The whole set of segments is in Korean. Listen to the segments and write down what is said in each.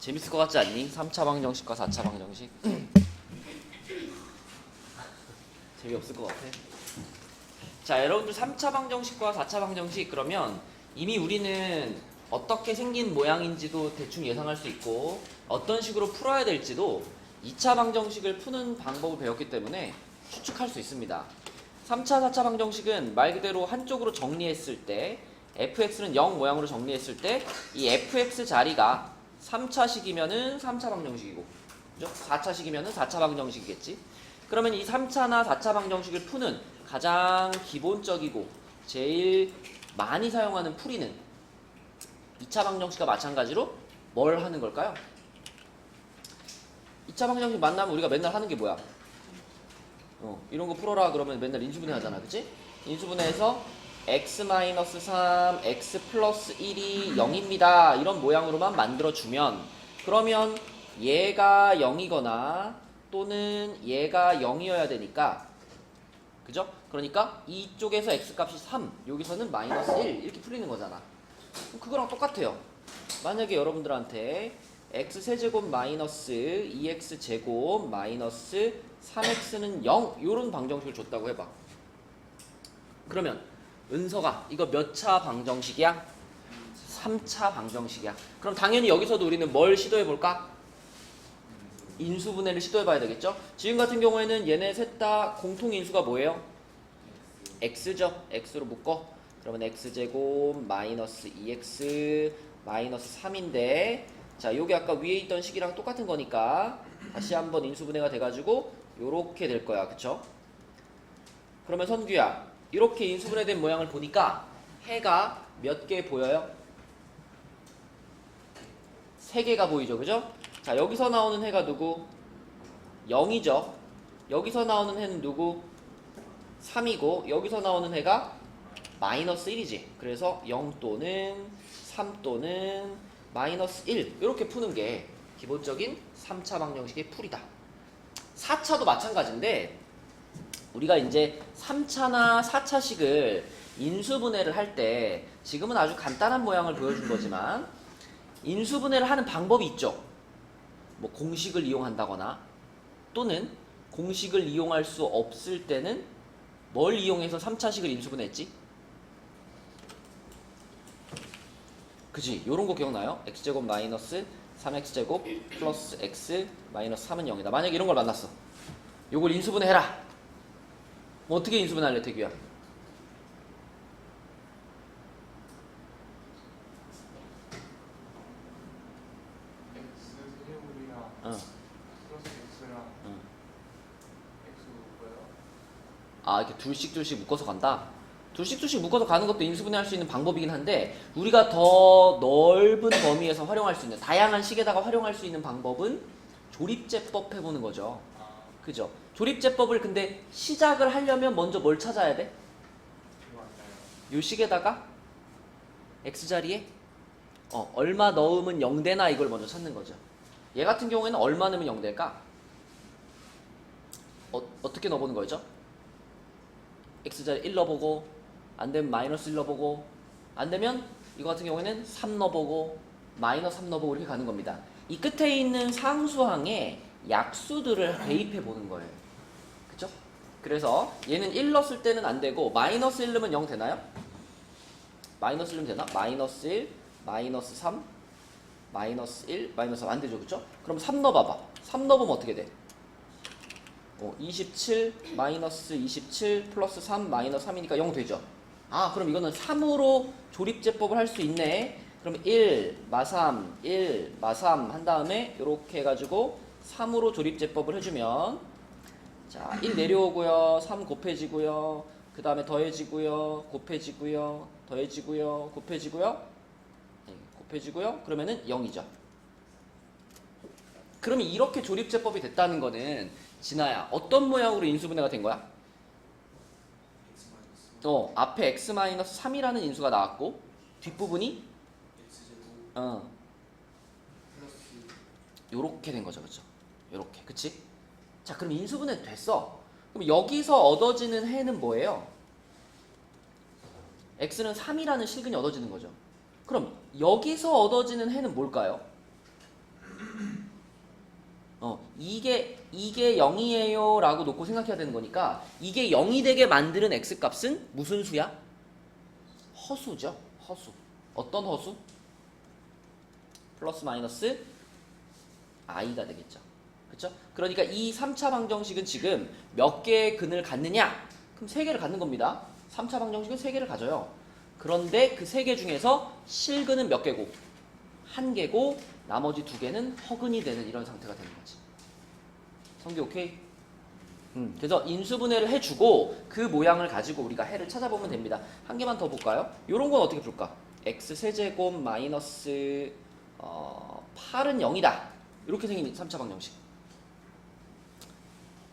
재밌을 것 같지 않니? 3차 방정식과 4차 방정식. 재미없을 것 같아. 자, 여러분들 3차 방정식과 4차 방정식 그러면 이미 우리는 어떻게 생긴 모양인지도 대충 예상할 수 있고 어떤 식으로 풀어야 될지도 2차 방정식을 푸는 방법을 배웠기 때문에 추측할 수 있습니다. 3차, 4차 방정식은 말 그대로 한쪽으로 정리했을 때 fx는 0 모양으로 정리했을 때 이 fx 자리가 3차식이면은 3차 방정식이고, 그죠? 4차식이면은 4차 방정식이겠지. 그러면 이 3차나 4차 방정식을 푸는 가장 기본적이고 제일 많이 사용하는 풀이는 2차 방정식과 마찬가지로 뭘 하는 걸까요? 2차 방정식 만나면 우리가 맨날 하는 게 뭐야? 이런 거 풀어라 그러면 맨날 인수분해 하잖아, 그치? 인수분해해서 x-3, x 플러스 1이 0입니다. 이런 모양으로만 만들어주면 그러면 얘가 0이거나 또는 얘가 0이어야 되니까, 그죠? 그러니까 이쪽에서 x값이 3, 여기서는 마이너스 1 이렇게 풀리는 거잖아. 그거랑 똑같아요. 만약에 여러분들한테 x세제곱 마이너스 2x제곱 마이너스 3x는 0 이런 방정식을 줬다고 해봐. 그러면 은서가 이거 몇 차 방정식이야? 3차 방정식이야. 그럼 당연히 여기서도 우리는 뭘 시도해볼까? 인수분해를 시도해봐야 되겠죠? 지금 같은 경우에는 얘네 셋 다 공통인수가 뭐예요? x죠? x로 묶어. 그러면 x제곱 마이너스 2x 마이너스 3인데 자, 요게 아까 위에 있던 식이랑 똑같은 거니까 다시 한번 인수분해가 돼가지고 요렇게 될 거야. 그쵸? 그러면 선규야, 이렇게 인수분해된 모양을 보니까 해가 몇 개 보여요? 3개가 보이죠, 그죠? 자, 여기서 나오는 해가 누구? 0이죠. 여기서 나오는 해는 누구? 3이고 여기서 나오는 해가 마이너스 1이지. 그래서 0 또는 3 또는 마이너스 1 이렇게 푸는 게 기본적인 3차 방정식의 풀이다. 4차도 마찬가지인데 우리가 이제 3차나 4차식을 인수분해를 할 때 지금은 아주 간단한 모양을 보여준 거지만 인수분해를 하는 방법이 있죠. 뭐 공식을 이용한다거나 또는 공식을 이용할 수 없을 때는 뭘 이용해서 3차식을 인수분해했지? 그지? 요런 거 기억나요? x제곱 마이너스 3x제곱 플러스 x 마이너스 3은 0이다. 만약에 이런 걸 만났어. 요걸 인수분해 해라. 뭐 어떻게 인수분해 할래, 태규야? x세제곱이랑 플러스 x랑 x 묶어요. 아, 이렇게 둘씩 묶어서 간다? 둘씩 묶어서 가는 것도 인수분해 할 수 있는 방법이긴 한데 우리가 더 넓은 범위에서 활용할 수 있는 다양한 식에다가 활용할 수 있는 방법은 조립제법 해보는 거죠. 그죠? 조립제법을 근데 시작을 하려면 먼저 뭘 찾아야 돼? 이거 안 나요. 요 식에다가 x자리에 얼마 넣으면 0되나 이걸 먼저 찾는 거죠. 얘 같은 경우에는 얼마 넣으면 0 될까? 어떻게 넣어보는 거죠? x자리 1 넣어보고 안되면 마이너스 1 넣어보고 안되면 이거 같은 경우에는 3 넣어보고 마이너스 3 넣어보고 이렇게 가는 겁니다. 이 끝에 있는 상수항에 약수들을 대입해 보는 거예요. 그쵸? 그래서 얘는 1 넣었을 때는 안되고 마이너스 1 넣으면 0 되나요? 마이너스 1 넣으면 되나? 마이너스 1, 마이너스 3, 마이너스 1, 마이너스 3 안되죠. 그쵸? 그럼 3 넣어봐봐. 3 넣어보면 어떻게 돼? 27 마이너스 27 플러스 3 마이너스 3이니까 0 되죠. 아, 그럼 이거는 3으로 조립제법을 할 수 있네. 그럼 1 마3 1 마3 한 다음에 이렇게 해가지고 3으로 조립제법을 해주면 자, 1 내려오고요. 3 곱해지고요. 그 다음에 더해지고요. 곱해지고요. 더해지고요. 곱해지고요. 곱해지고요. 그러면은 0이죠. 그러면 이렇게 조립제법이 됐다는 거는 진아야, 어떤 모양으로 인수분해가 된 거야? x-3 앞에 x-3이라는 인수가 나왔고 뒷부분이 x제곱 플러스 요렇게 된 거죠. 그쵸? 요렇게. 그치? 자, 그럼 인수분해 됐어. 그럼 여기서 얻어지는 해는 뭐예요? x는 3이라는 실근이 얻어지는 거죠. 그럼 여기서 얻어지는 해는 뭘까요? 이게 0이에요 라고 놓고 생각해야 되는 거니까 이게 0이 되게 만드는 x값은 무슨 수야? 허수죠. 허수. 어떤 허수? 플러스 마이너스 i가 되겠죠. 그쵸? 그러니까 이 3차 방정식은 지금 몇 개의 근을 갖느냐? 그럼 3개를 갖는 겁니다. 3차 방정식은 3개를 가져요. 그런데 그 3개 중에서 실근은 몇 개고? 1개고 나머지 2개는 허근이 되는 이런 상태가 되는 거지. 성기 오케이? 그래서 인수분해를 해주고 그 모양을 가지고 우리가 해를 찾아보면 됩니다. 한 개만 더 볼까요? 요런 건 어떻게 풀까? x 세제곱 마이너스 8은 0이다. 이렇게 생긴 3차 방정식.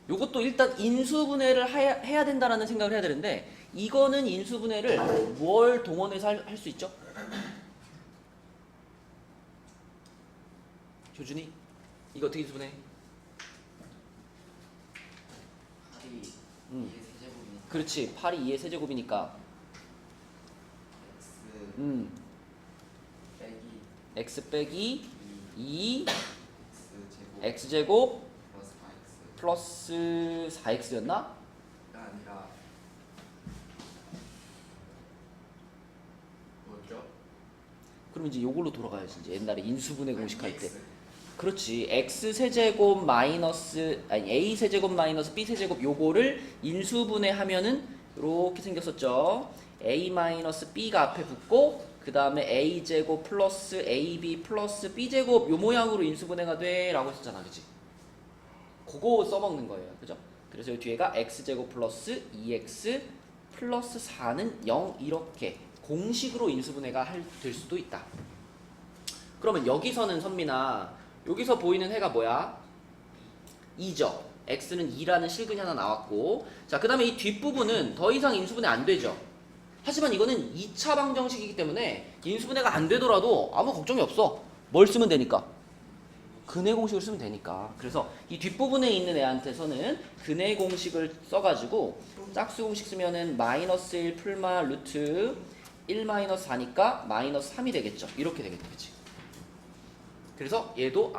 요것도 일단 인수분해를 해야 된다라는 생각을 해야 되는데 이거는 인수분해를 뭘 동원해서 할 수 있죠? 효준이? 이거 어떻게 인수분해? 8이 2의 세제곱이니까 그렇지. 8이 2의 세제곱이니까 x x 빼기 빼기 2 x제곱 x제곱 플러스 4x 플러스 4x였나? 가 아니라 뭐죠? 그럼 이제 요걸로 돌아가야지. 이제 옛날에 인수분해 공식 할 때. x. 그렇지. x 세제곱 마이너스 아니 a 세제곱 마이너스 b 세제곱 요거를 인수분해 하면은 이렇게 생겼었죠. a 마이너스 b가 앞에 붙고 그 다음에 a 제곱 플러스 ab 플러스 b 제곱 요 모양으로 인수분해가 돼라고 했었잖아, 그렇지? 그거 써먹는 거예요, 그죠? 그래서 이 뒤에가 x 제곱 플러스 2x 플러스 4는 0 이렇게 공식으로 인수분해가 될 수도 있다. 그러면 여기서는 선민아 여기서 보이는 해가 뭐야? 2죠. x는 2라는 실근이 하나 나왔고 자 그 다음에 이 뒷부분은 더 이상 인수분해 안 되죠. 하지만 이거는 2차 방정식이기 때문에 인수분해가 안 되더라도 아무 걱정이 없어. 뭘 쓰면 되니까? 근해 공식을 쓰면 되니까. 그래서 이 뒷부분에 있는 애한테서는 근해 공식을 써가지고 짝수 공식 쓰면은 마이너스 1 풀마 루트 1 마이너스 4니까 마이너스 3이 되겠죠. 이렇게 되겠다, 그치? 그래서 얘도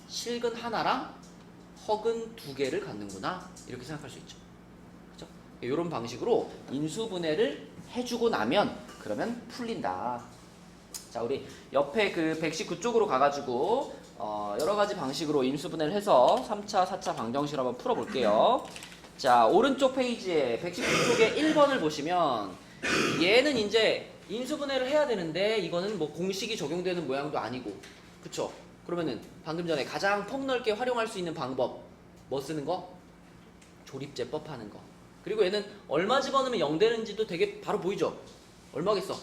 실근 하나랑 허근 2개를 갖는구나 이렇게 생각할 수 있죠. 그죠? 이런 방식으로 인수분해를 해주고 나면 그러면 풀린다. 자, 우리 옆에 그 119쪽으로 가가지고 여러 가지 방식으로 인수분해를 해서 3차, 4차 방정식을 한번 풀어볼게요. 자, 오른쪽 페이지에 119쪽에 1번을 보시면 얘는 이제 인수분해를 해야 되는데 이거는 뭐 공식이 적용되는 모양도 아니고 그쵸? 그러면은 방금 전에 가장 폭넓게 활용할 수 있는 방법 뭐 쓰는 거? 조립제법 하는 거. 그리고 얘는 얼마 집어넣으면 0 되는지도 되게 바로 보이죠? 얼마겠어?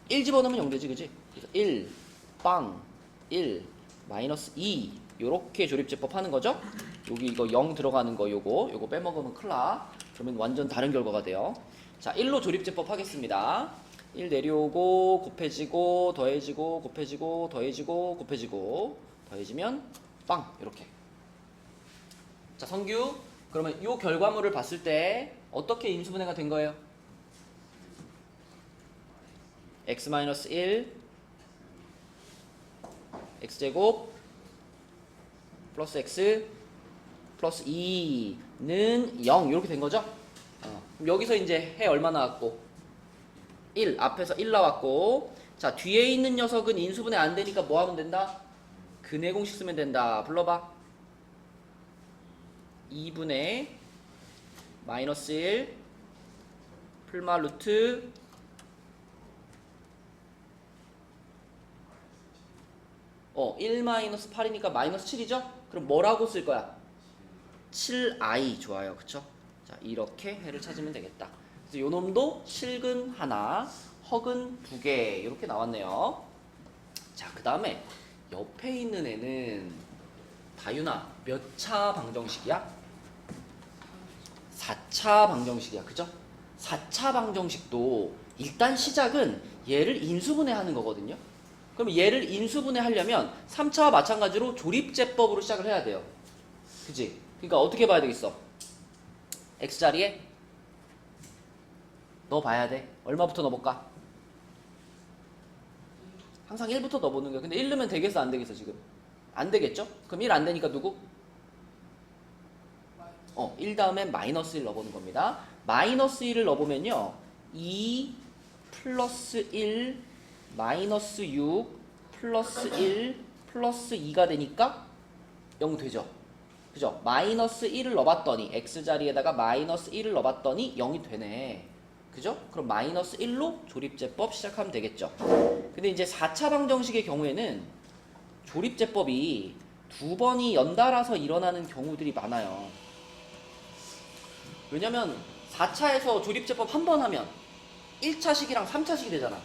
1 집어넣으면 0 되지, 그지? 그래서 1, 빵, 1, 마이너스 2 요렇게 조립제법 하는 거죠? 여기 이거 0 들어가는 거 요거 빼먹으면 큰일 나. 그러면 완전 다른 결과가 돼요. 자, 1로 조립제법 하겠습니다. 1 내려오고 곱해지고 더해지고 곱해지고 더해지고 곱해지고 더해지면 빵 이렇게. 자, 성규 그러면 이 결과물을 봤을 때 어떻게 인수분해가 된 거예요? x-1 x제곱 플러스 x 플러스 2는 0 이렇게 된 거죠? 그럼 여기서 이제 해 얼마 나왔고 1 앞에서 1 나왔고 자 뒤에 있는 녀석은 인수분해 안 되니까 뭐 하면 된다? 근해 공식 쓰면 된다. 불러봐. 2분의 마이너스 1 풀마 루트 1 마이너스 8이니까 마이너스 7이죠? 그럼 뭐라고 쓸 거야? 7i 좋아요. 그쵸? 자 이렇게 해를 찾으면 되겠다. 그래서 요 놈도 실근 하나, 허근 2개 이렇게 나왔네요. 자 그 다음에 옆에 있는 애는 다윤아 몇 차 방정식이야? 4차 방정식이야. 그죠? 4차 방정식도 일단 시작은 얘를 인수분해 하는 거거든요. 그럼 얘를 인수분해 하려면 3차와 마찬가지로 조립제법으로 시작을 해야 돼요. 그치? 그러니까 어떻게 봐야 되겠어? x자리에 넣어봐야 돼. 얼마부터 넣어볼까? 항상 1부터 넣어보는 거야. 근데 1 넣으면 되겠어 안 되겠어 지금? 안 되겠죠? 그럼 1 안 되니까 누구? 1 다음엔 마이너스 1 넣어보는 겁니다. 마이너스 1을 넣어보면요. 2 플러스 1 마이너스 6 플러스 1 플러스 2가 되니까 0 되죠. 그죠? 마이너스 1을 넣어봤더니 x자리에다가 마이너스 1을 넣어봤더니 0이 되네. 그죠? 그럼 마이너스 1로 조립제법 시작하면 되겠죠. 근데 이제 4차 방정식의 경우에는 조립제법이 두 번이 연달아서 일어나는 경우들이 많아요. 왜냐면 4차에서 조립제법 한 번 하면 1차식이랑 3차식이 되잖아.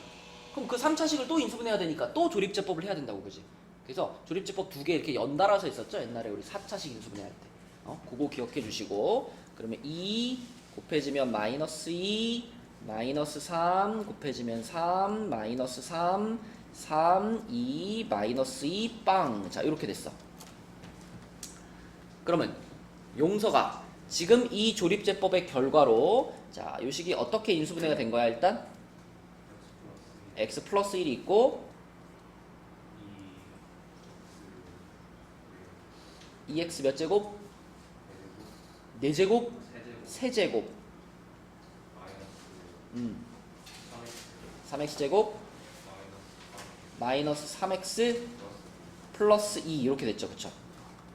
그럼 그 3차식을 또 인수분해야 되니까 또 조립제법을 해야 된다고, 그지? 그래서 조립제법 두 개 이렇게 연달아서 있었죠? 옛날에 우리 4차식 인수분해할 때. 그거 기억해 주시고, 그러면 2 곱해지면 마이너스 2 마이너스 3 곱해지면 3 마이너스 3 3 2 마이너스 2 빵. 자, 이렇게 됐어. 그러면 용서가 지금 이 조립제법의 결과로 자, 요 식이 어떻게 인수분해가 된 거야? 일단 x 플러스 1이 있고 2x 몇 제곱? 4제곱? 세제곱 3x제곱 마이너스 3x 플러스 2 이렇게 됐죠. 그쵸?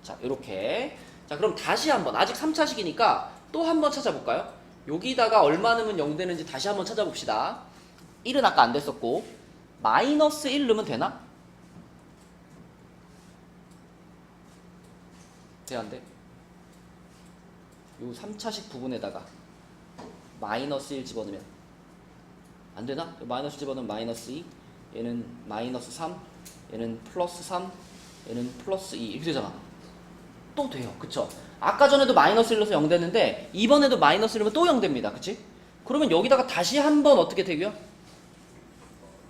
자, 이렇게. 자, 그럼 다시 한번 아직 3차식이니까 또 한번 찾아볼까요? 여기다가 얼마 넣으면 0 되는지 다시 한번 찾아봅시다. 1은 아까 안 됐었고 마이너스 1 넣으면 되나? 돼, 안 돼? 요 3차식 부분에다가 마이너스 1 집어넣으면 안 되나? 마이너스 집어넣으면 마이너스 2, 얘는 마이너스 3, 얘는 플러스 3, 얘는 플러스 2 이렇게 되잖아. 또 돼요. 그쵸? 아까 전에도 마이너스 1 넣어서 0 됐는데 이번에도 마이너스 1 넣으면 또 0 됩니다. 그치? 그러면 여기다가 다시 한번 어떻게 되고요?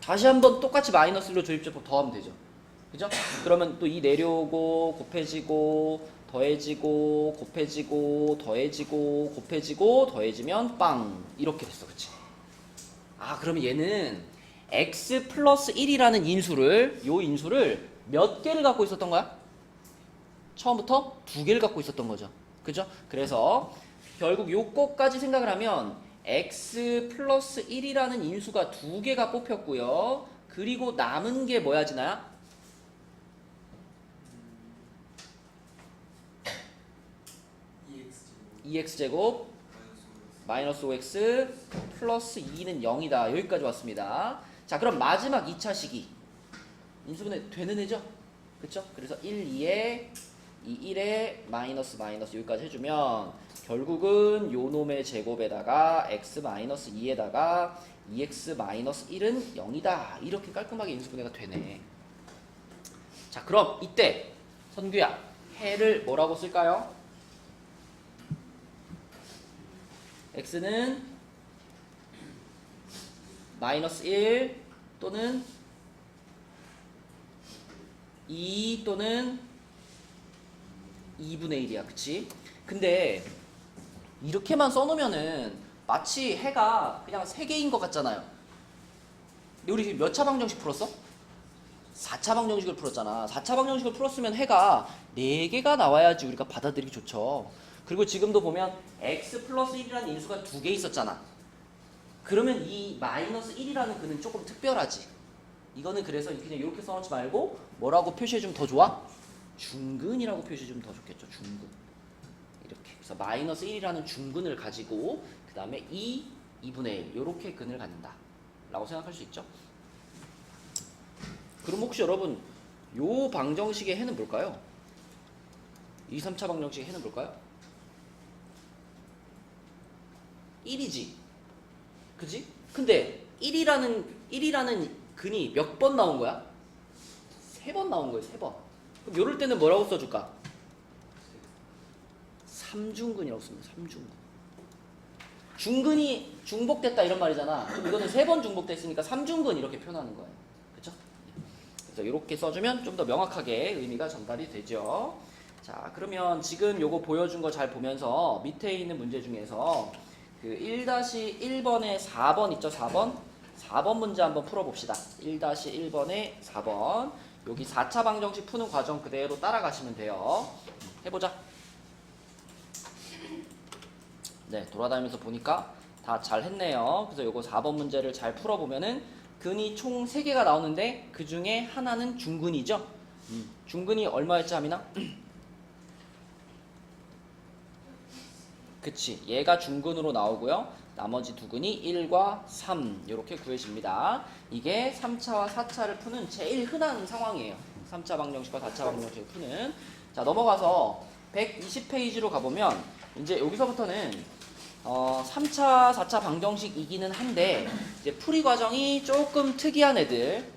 다시 한번 똑같이 마이너스 1로 조립제법 더하면 되죠. 그죠? 그러면 또 이 내려오고 곱해지고 더해지고 곱해지고 더해지고 곱해지고 더해지면 빵 이렇게 됐어. 그치? 아, 그러면 얘는 x 플러스 1이라는 인수를 요 인수를 몇 개를 갖고 있었던 거야? 처음부터 2개를 갖고 있었던 거죠. 그죠? 그래서 결국 요거까지 생각을 하면 x 플러스 1이라는 인수가 2개가 뽑혔고요. 그리고 남은 게 뭐야, 진아야? EX제곱 마이너스 5x 플러스 2는 0이다. 여기까지 왔습니다. 자, 그럼 마지막 2차식이 인수분해 되는 애죠? 그쵸? 그래서 1, 2에 2, 1에 마이너스 마이너스 여기까지 해주면 결국은 요 놈의 제곱에다가 x 마이너스 2에다가 2x 마이너스 1은 0이다. 이렇게 깔끔하게 인수분해가 되네. 자, 그럼 이때 선규야 해를 뭐라고 쓸까요? x는 마이너스 1 또는 2 또는 2분의 1이야. 그치? 근데 이렇게만 써놓으면은 마치 해가 그냥 3개인 것 같잖아요. 근데 우리 몇 차 방정식 풀었어? 4차 방정식을 풀었잖아. 4차 방정식을 풀었으면 해가 4개가 나와야지 우리가 받아들이기 좋죠. 그리고 지금도 보면 x 플러스 1이라는 인수가 2개 있었잖아. 그러면 이 마이너스 1이라는 그는 조금 특별하지. 이거는 그래서 그냥 이렇게 써놓지 말고 뭐라고 표시해주면 더 좋아? 중근이라고 표시해주면 더 좋겠죠. 중근. 이렇게. 그래서 마이너스 1이라는 중근을 가지고 그 다음에 2분의 1 이렇게 근을 갖는다 라고 생각할 수 있죠. 그럼 혹시 여러분 요 방정식의 해는 뭘까요? 2, 3차 방정식의 해는 뭘까요? 1이지. 그지? 근데 1이라는 근이 몇 번 나온 거야? 3번 나온 거예요. 3번. 그럼 요럴 때는 뭐라고 써줄까? 3중근이라고 씁니다. 3중근. 중근이 중복됐다 이런 말이잖아. 그럼 이거는 3번 중복됐으니까 3중근 이렇게 표현하는 거예요. 그쵸? 그래서 이렇게 써주면 좀 더 명확하게 의미가 전달이 되죠. 자, 그러면 지금 요거 보여준 거 잘 보면서 밑에 있는 문제 중에서 그 1-1번에 4번 있죠? 4번? 4번 문제 한번 풀어봅시다. 1-1번에 4번. 여기 4차 방정식 푸는 과정 그대로 따라가시면 돼요. 해보자. 네, 돌아다니면서 보니까 다 잘 했네요. 그래서 요거 4번 문제를 잘 풀어보면은 근이 총 3개가 나오는데 그 중에 하나는 중근이죠. 중근이 얼마였지, 하민아? 그치, 얘가 중근으로 나오고요. 나머지 두 근이 1과 3 이렇게 구해집니다. 이게 3차와 4차를 푸는 제일 흔한 상황이에요. 3차 방정식과 4차 방정식을 푸는. 자, 넘어가서 120페이지로 가보면 이제 여기서부터는 3차, 4차 방정식이기는 한데 이제 풀이 과정이 조금 특이한 애들,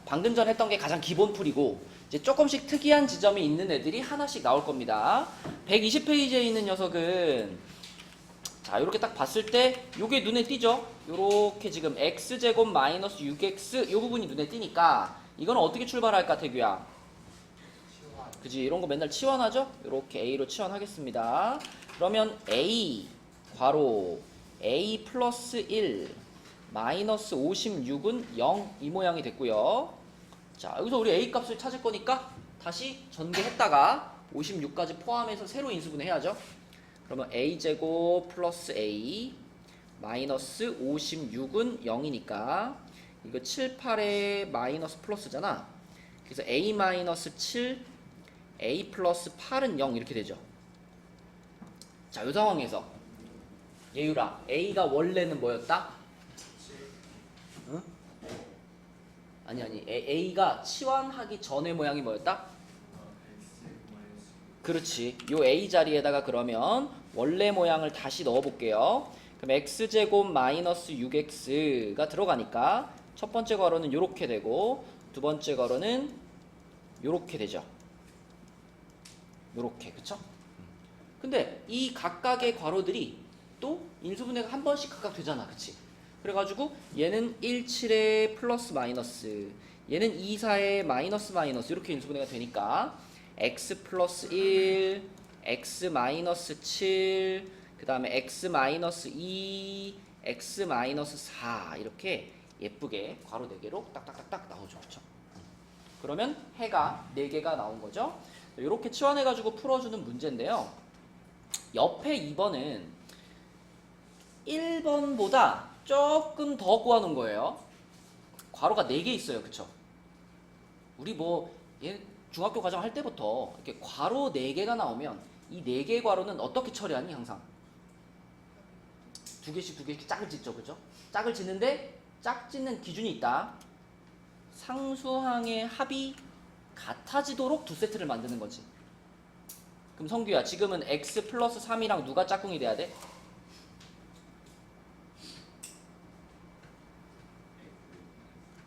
방금 전 했던 게 가장 기본 풀이고 이제 조금씩 특이한 지점이 있는 애들이 하나씩 나올 겁니다. 120페이지에 있는 녀석은 자, 이렇게 딱 봤을 때 요게 눈에 띄죠? 요렇게 지금 x제곱 마이너스 6x 요 부분이 눈에 띄니까 이거는 어떻게 출발할까, 태규야? 치환. 그지? 이런 거 맨날 치환하죠? 요렇게 a로 치환하겠습니다. 그러면 a 괄호 a 플러스 1 마이너스 56은 0 이 모양이 됐고요. 자, 여기서 우리 a 값을 찾을 거니까 다시 전개했다가 56까지 포함해서 세로 인수분해 해야죠. 그러면 a제곱 플러스 a 마이너스 56은 0이니까 이거 7, 8에 마이너스 플러스잖아. 그래서 a 마이너스 7, a 플러스 8은 0 이렇게 되죠. 자, 이 상황에서 예유라, a가 원래는 뭐였다? 응? 아니 a가 치환하기 전의 모양이 뭐였다? 그렇지. 요 a 자리에다가 그러면 원래 모양을 다시 넣어볼게요. 그럼 x제곱 마이너스 6x가 들어가니까 첫 번째 괄호는 요렇게 되고 두 번째 괄호는 요렇게 되죠. 요렇게, 그쵸? 근데 이 각각의 괄호들이 또 인수분해가 한 번씩 각각 되잖아, 그치? 그래가지고 얘는 1, 7에 플러스 마이너스, 얘는 2, 4에 마이너스 마이너스 이렇게 인수분해가 되니까 x 플러스 1, x 마이너스 7, 그 다음에 x 마이너스 2, x 마이너스 4 이렇게 예쁘게 괄호 4개로 딱딱딱딱 나오죠, 그쵸? 그러면 해가 4개가 나온 거죠. 이렇게 치환해가지고 풀어주는 문제인데요. 옆에 2번은 1번보다 조금 더 구하는 거예요. 괄호가 4개 있어요, 그쵸? 우리 중학교 과정 할 때부터 이렇게 괄호 4개가 나오면 이 4개의 괄호는 어떻게 처리하니, 항상? 2개씩 짝을 짓죠, 그죠? 짝을 짓는데 짝 짓는 기준이 있다. 상수항의 합이 같아지도록 두 세트를 만드는 거지. 그럼 성규야, 지금은 x 플러스 3이랑 누가 짝꿍이 돼야 돼?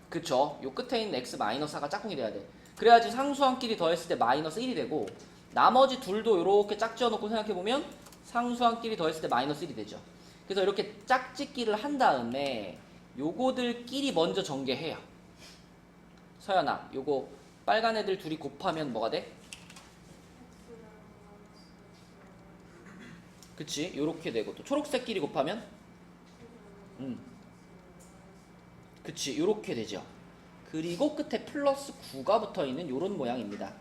그쵸? 요 끝에 있는 x 마이너스 4가 짝꿍이 돼야 돼. 그래야지 상수항끼리 더했을 때 마이너스 1이 되고 나머지 둘도 이렇게 짝지어놓고 생각해보면 상수항끼리 더했을 때 마이너스 1이 되죠. 그래서 이렇게 짝짓기를 한 다음에 요거들끼리 먼저 전개해요. 서연아, 요거 빨간 애들 둘이 곱하면 뭐가 돼? 그치? 요렇게 되고 또 초록색끼리 곱하면? 그치? 요렇게 되죠. 그리고 끝에 플러스 9가 붙어있는 요런 모양입니다.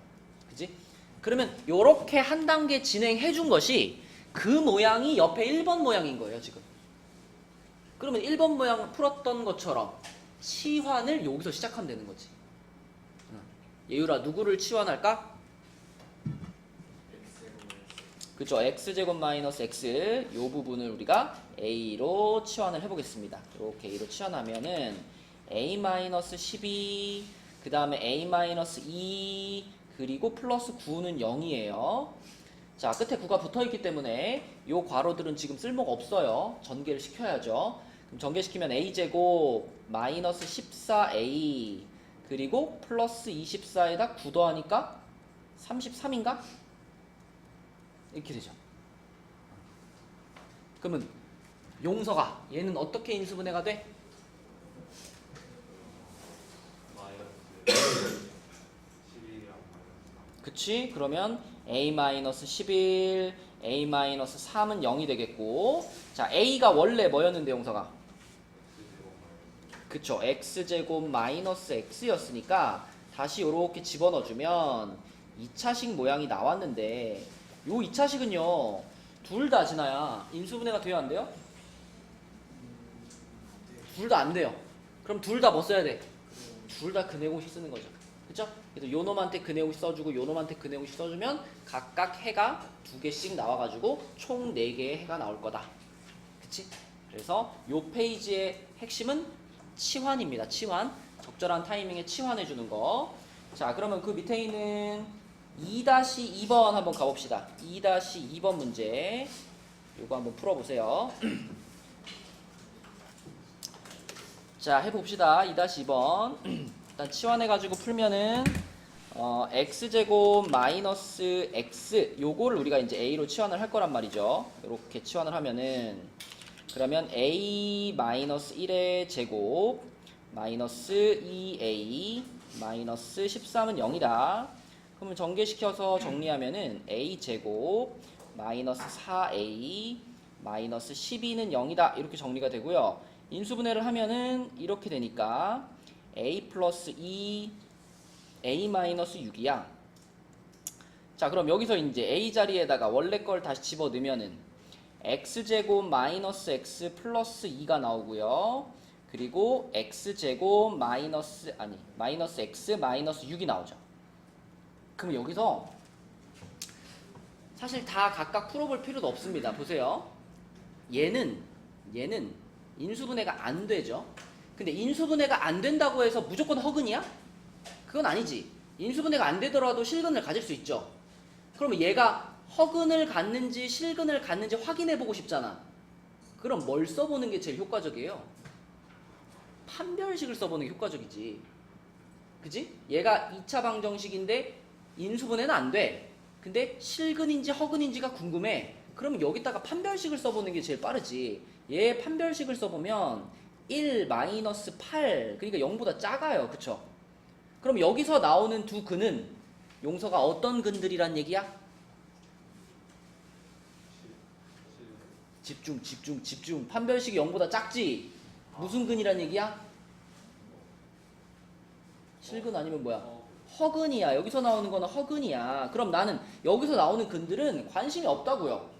그치? 그러면 요렇게 한 단계 진행해 준 것이 그 모양이 옆에 1번 모양인 거예요, 지금. 그러면 1번 모양 풀었던 것처럼 치환을 여기서 시작하면 되는 거지. 예유라, 누구를 치환할까? 그쵸, x제곱 마이너스 x 요 부분을 우리가 a로 치환을 해보겠습니다. 이렇게 a로 치환하면은 a 마이너스 12, 그 다음에 a 마이너스 2, 그리고 플러스 9는 0이에요. 자, 끝에 9가 붙어있기 때문에 요 괄호들은 지금 쓸모가 없어요. 전개를 시켜야죠. 그럼 전개시키면 a제곱 마이너스 14a 그리고 플러스 24에다 9 더하니까 33인가? 이렇게 되죠. 그러면 용서가 얘는 어떻게 인수분해가 돼? 그치? 그러면 a-11, a-3은 0이 되겠고 자, a가 원래 뭐였는데 용서가? 그쵸. x제곱 마이너스 x였으니까 다시 요렇게 집어넣어주면 2차식 모양이 나왔는데 요 2차식은요 둘 다 진아야 인수분해가 돼요 안 돼요? 둘 다 안 돼요. 그럼 둘 다 뭐 써야 돼? 둘 다 근해공식 쓰는 거죠. 그쵸? 그래서 요 놈한테 근해공식 써주고 요 놈한테 근해공식 써주면 각각 해가 2개씩 나와가지고 총 4개의 해가 나올 거다. 그치? 그래서 요 페이지의 핵심은 치환입니다. 치환. 적절한 타이밍에 치환해주는 거. 자, 그러면 그 밑에 있는 2-2번 한번 가봅시다. 2-2번 문제. 요거 한번 풀어보세요. 자, 해봅시다. 2-2번. 일단 치환해가지고 풀면은 x제곱 마이너스 x 요거를 우리가 이제 a로 치환을 할 거란 말이죠. 이렇게 치환을 하면은 그러면 a 마이너스 1의 제곱 마이너스 2a 마이너스 13은 0이다. 그러면 전개시켜서 정리하면은 a 제곱 마이너스 4a 마이너스 12는 0이다. 이렇게 정리가 되고요. 인수분해를 하면은 이렇게 되니까 a 플러스 2 a 마이너스 6이야. 자, 그럼 여기서 이제 a 자리에다가 원래 걸 다시 집어 넣으면은 x제곱 마이너스 x 플러스 2가 나오고요. 그리고 x제곱 마이너스 x 마이너스 6이 나오죠. 그럼 여기서 사실 다 각각 풀어볼 필요도 없습니다. 보세요. 얘는 인수분해가 안 되죠. 근데 인수분해가 안 된다고 해서 무조건 허근이야? 그건 아니지. 인수분해가 안 되더라도 실근을 가질 수 있죠. 그러면 얘가 허근을 갖는지 실근을 갖는지 확인해 보고 싶잖아. 그럼 뭘 써보는 게 제일 효과적이에요? 판별식을 써보는 게 효과적이지. 그지? 얘가 2차 방정식인데 인수분해는 안 돼. 근데 실근인지 허근인지가 궁금해. 그러면 여기다가 판별식을 써보는 게 제일 빠르지. 얘 판별식을 써보면 1 마이너스 8 그러니까 0보다 작아요. 그쵸? 그럼 여기서 나오는 두 근은 용서가 어떤 근들이란 얘기야? 집중. 판별식이 0보다 작지? 무슨 근이란 얘기야? 실근 아니면 뭐야? 허근이야. 여기서 나오는 거는 허근이야. 그럼 나는 여기서 나오는 근들은 관심이 없다고요.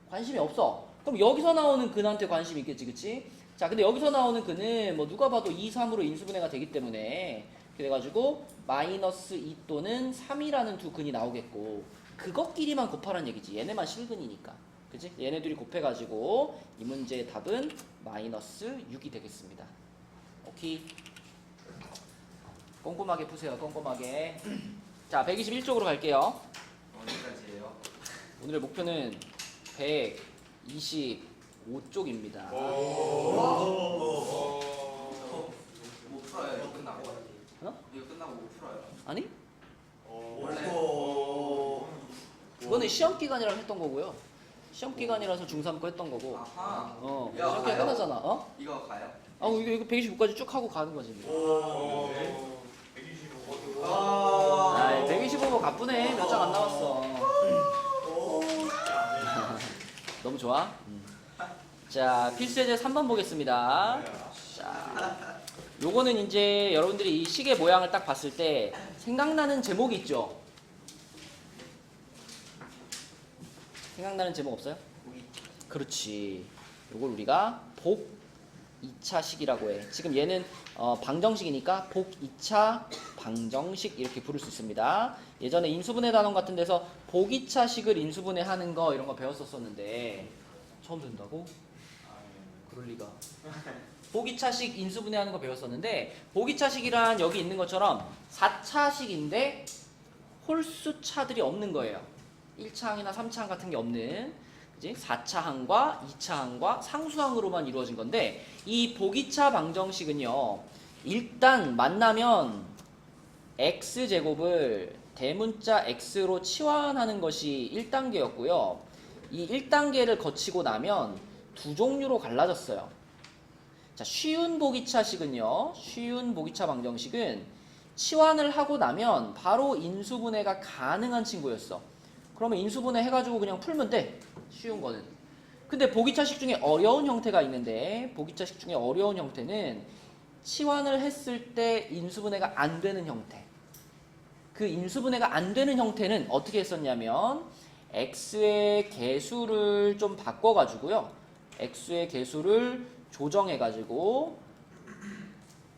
관심이 없어. 그럼 여기서 나오는 근한테 관심이 있겠지, 그치? 자, 근데 여기서 나오는 근은 뭐 누가 봐도 2, 3으로 인수분해가 되기 때문에 그래가지고 마이너스 2 또는 3이라는 두 근이 나오겠고 그것끼리만 곱하란 얘기지. 얘네만 실근이니까. 그치? 얘네 둘이 곱해가지고 이 문제의 답은 마이너스 6이 되겠습니다. 오케이. 꼼꼼하게 푸세요. 꼼꼼하게. 자, 121쪽으로 갈게요. 어디까지예요? 오늘의 목표는 125쪽입니다. 못 풀어요. 이거 끝나고. 어? 이거 끝나고 못 풀어요. 아니? 원래 그거는 시험 기간이라서 했던 거고요. 시험 기간이라서 중3 거 했던 거고. 아하. 시험 기간 끝나잖아. 어? 이거 가요? 이거 125까지 쭉 하고 가는 거지. 아, 125뭐 가쁘네. 몇 장 안 나왔어. 너무 좋아. 자, 필수예제 3번 보겠습니다. 자, 요거는 이제 여러분들이 이 시계 모양을 딱 봤을 때 생각나는 제목이 있죠? 생각나는 제목 없어요? 그렇지. 요걸 우리가 복 2차식이라고 해. 지금 얘는 방정식이니까 복 2차 방정식 이렇게 부를 수 있습니다. 예전에 인수분해 단원 같은 데서 복 2차식을 인수분해 하는 거 이런 거 배웠었는데 처음 듣는다고? 그럴 리가. 복 2차식 인수분해 하는 거 배웠었는데 복 2차식이란 여기 있는 것처럼 4차식인데 홀수차들이 없는 거예요. 1차항이나 3차항 같은 게 없는, 그지? 4차항과 2차항과 상수항으로만 이루어진 건데 이 보기차 방정식은요, 일단 만나면 x제곱을 대문자 x로 치환하는 것이 1단계였고요. 이 1단계를 거치고 나면 두 종류로 갈라졌어요. 자, 쉬운 보기차식은요, 쉬운 보기차 방정식은 치환을 하고 나면 바로 인수분해가 가능한 친구였어. 그러면 인수분해 해가지고 그냥 풀면 돼. 쉬운 거는. 근데 보기차식 중에 어려운 형태가 있는데, 보기차식 중에 어려운 형태는 치환을 했을 때 인수분해가 안 되는 형태. 그 인수분해가 안 되는 형태는 어떻게 했었냐면 x의 개수를 좀 바꿔가지고요. x의 개수를 조정해가지고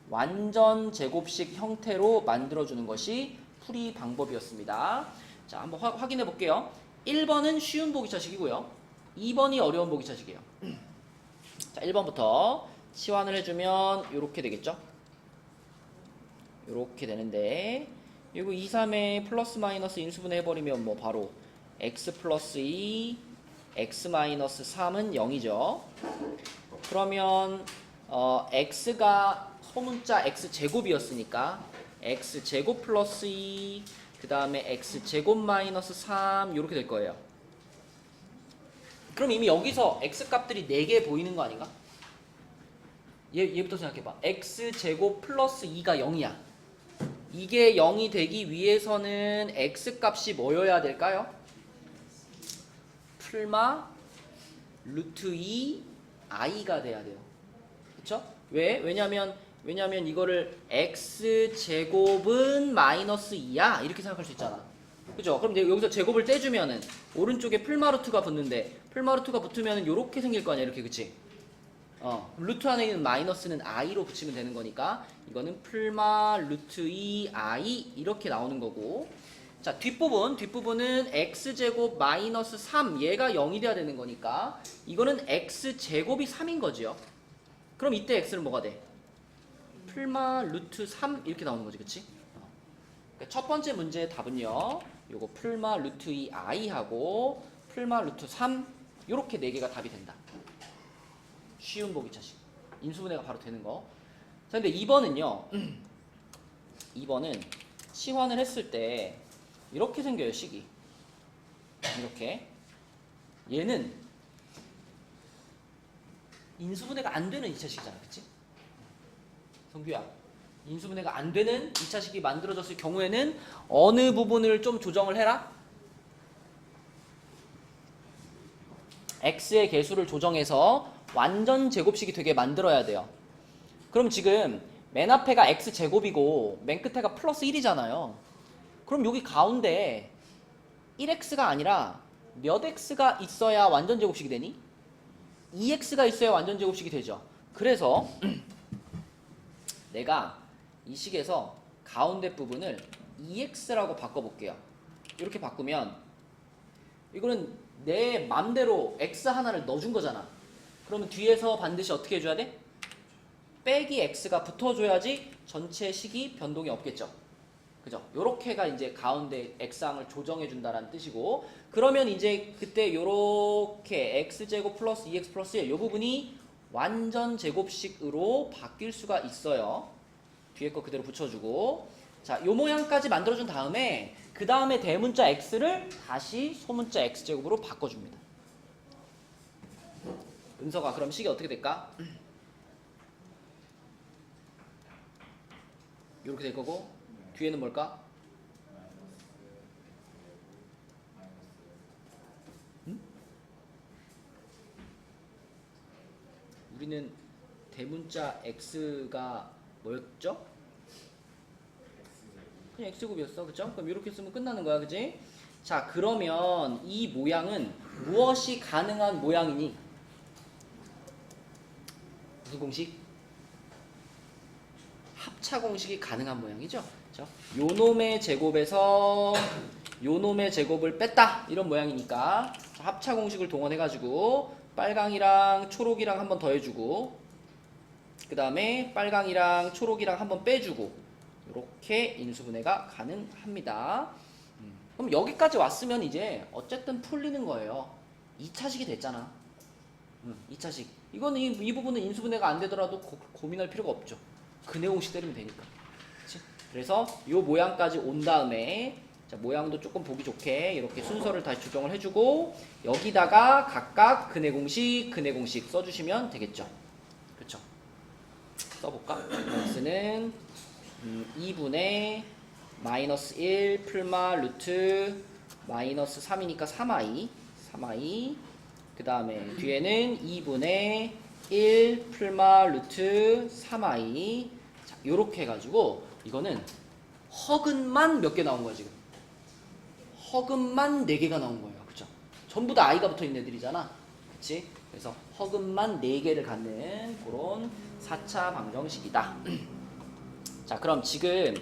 완전 제곱식 형태로 만들어주는 것이 풀이 방법이었습니다. 자, 한번 확인해 볼게요. 1번은 쉬운 보기차식이고요. 2번이 어려운 보기차식이에요. 자, 1번부터 치환을 해주면 이렇게 되겠죠? 이렇게 되는데 이거 2, 3에 플러스 마이너스 인수분해 해버리면 뭐 바로 x 플러스 2, x 마이너스 3은 0이죠. 그러면 x가 소문자 x제곱이었으니까 x제곱 플러스 2, 그 다음에 x제곱 마이너스 3 이렇게 될 거예요. 그럼 이미 여기서 x값들이 4개 보이는 거 아닌가? 얘부터 생각해봐. x제곱 플러스 2가 0이야. 이게 0이 되기 위해서는 x값이 뭐여야 될까요? 풀마 루트 2 i가 돼야 돼요. 그쵸? 왜? 왜냐면 이거를 x제곱은 마이너스 2야 이렇게 생각할 수 있잖아. 그죠? 그럼 여기서 제곱을 떼주면은 오른쪽에 풀마루트가 붙는데 풀마루트가 붙으면은 요렇게 생길 거 아니야. 이렇게. 그치? 루트 안에 있는 마이너스는 i로 붙이면 되는 거니까 이거는 풀마 루트 2i 이렇게 나오는 거고. 자, 뒷부분은 x제곱 마이너스 3 얘가 0이 돼야 되는 거니까 이거는 x제곱이 3인 거지요. 그럼 이때 x는 뭐가 돼? 풀마 루트 3 이렇게 나오는 거지. 그치? 그러니까 첫 번째 문제의 답은요 요거 풀마 루트 2i하고 풀마 루트 3 요렇게 4개가 답이 된다. 쉬운 보기차식. 인수분해가 바로 되는 거. 자, 근데 2번은요 2번은 치환을 했을 때 이렇게 생겨요. 식이 이렇게. 얘는 인수분해가 안 되는 2차식이잖아. 그치? 성규야, 인수분해가 안 되는 2차식이 만들어졌을 경우에는 어느 부분을 좀 조정을 해라? x의 개수를 조정해서 완전 제곱식이 되게 만들어야 돼요. 그럼 지금 맨 앞에가 x제곱이고 맨 끝에가 플러스 1이잖아요. 그럼 여기 가운데 1x가 아니라 몇 x가 있어야 완전 제곱식이 되니? 2x가 있어야 완전 제곱식이 되죠. 그래서 내가 이 식에서 가운데 부분을 2x라고 바꿔볼게요. 이렇게 바꾸면 이거는 내 맘대로 x 하나를 넣어준 거잖아. 그러면 뒤에서 반드시 어떻게 해줘야 돼? 빼기 x가 붙어줘야지 전체 식이 변동이 없겠죠. 그죠? 요렇게가 이제 가운데 x항을 조정해준다라는 뜻이고, 그러면 이제 그때 요렇게 x제곱 플러스 2x 플러스 1 요 부분이 완전 제곱식으로 바뀔 수가 있어요. 뒤에 거 그대로 붙여주고, 자, 요 모양까지 만들어준 다음에 그 다음에 대문자 x를 다시 소문자 x제곱으로 바꿔줍니다. 은서가 그럼 식이 어떻게 될까? 이렇게 될 거고, 뒤에는 뭘까? 응? 우리는 대문자 x가 뭐였죠? 그냥 x제곱이었어. 그쵸? 그럼 이렇게 쓰면 끝나는 거야. 그치? 자, 그러면 이 모양은 무엇이 가능한 모양이니? 무슨 공식? 합차 공식이 가능한 모양이죠. 그렇죠? 요놈의 제곱에서 요놈의 제곱을 뺐다 이런 모양이니까 합차 공식을 동원해가지고 빨강이랑 초록이랑 한번 더해주고 그 다음에 빨강이랑 초록이랑 한번 빼주고 이렇게 인수분해가 가능합니다. 그럼 여기까지 왔으면 이제 어쨌든 풀리는 거예요. 2차식이 됐잖아. 2차식. 이거는 이 부분은 인수분해가 안 되더라도 고민할 필요가 없죠. 근해공식 때리면 되니까. 그치? 그래서 이 모양까지 온 다음에 자, 모양도 조금 보기 좋게 이렇게 순서를 다시 조정을 해주고 여기다가 각각 근해공식 써주시면 되겠죠. 그렇죠? 써볼까? x는 2분의 마이너스 1 풀마 루트 마이너스 3이니까 3i 그 다음에 뒤에는 2분의 1 풀마 루트 3i 자, 요렇게 해가지고 이거는 허근만 몇 개 나온 거야 지금. 허근만 4개가 나온 거예요. 그죠? 전부 다 i가 붙어 있는 애들이잖아. 그치? 그래서 허근만 4개를 갖는 그런 4차 방정식이다. 자, 그럼 지금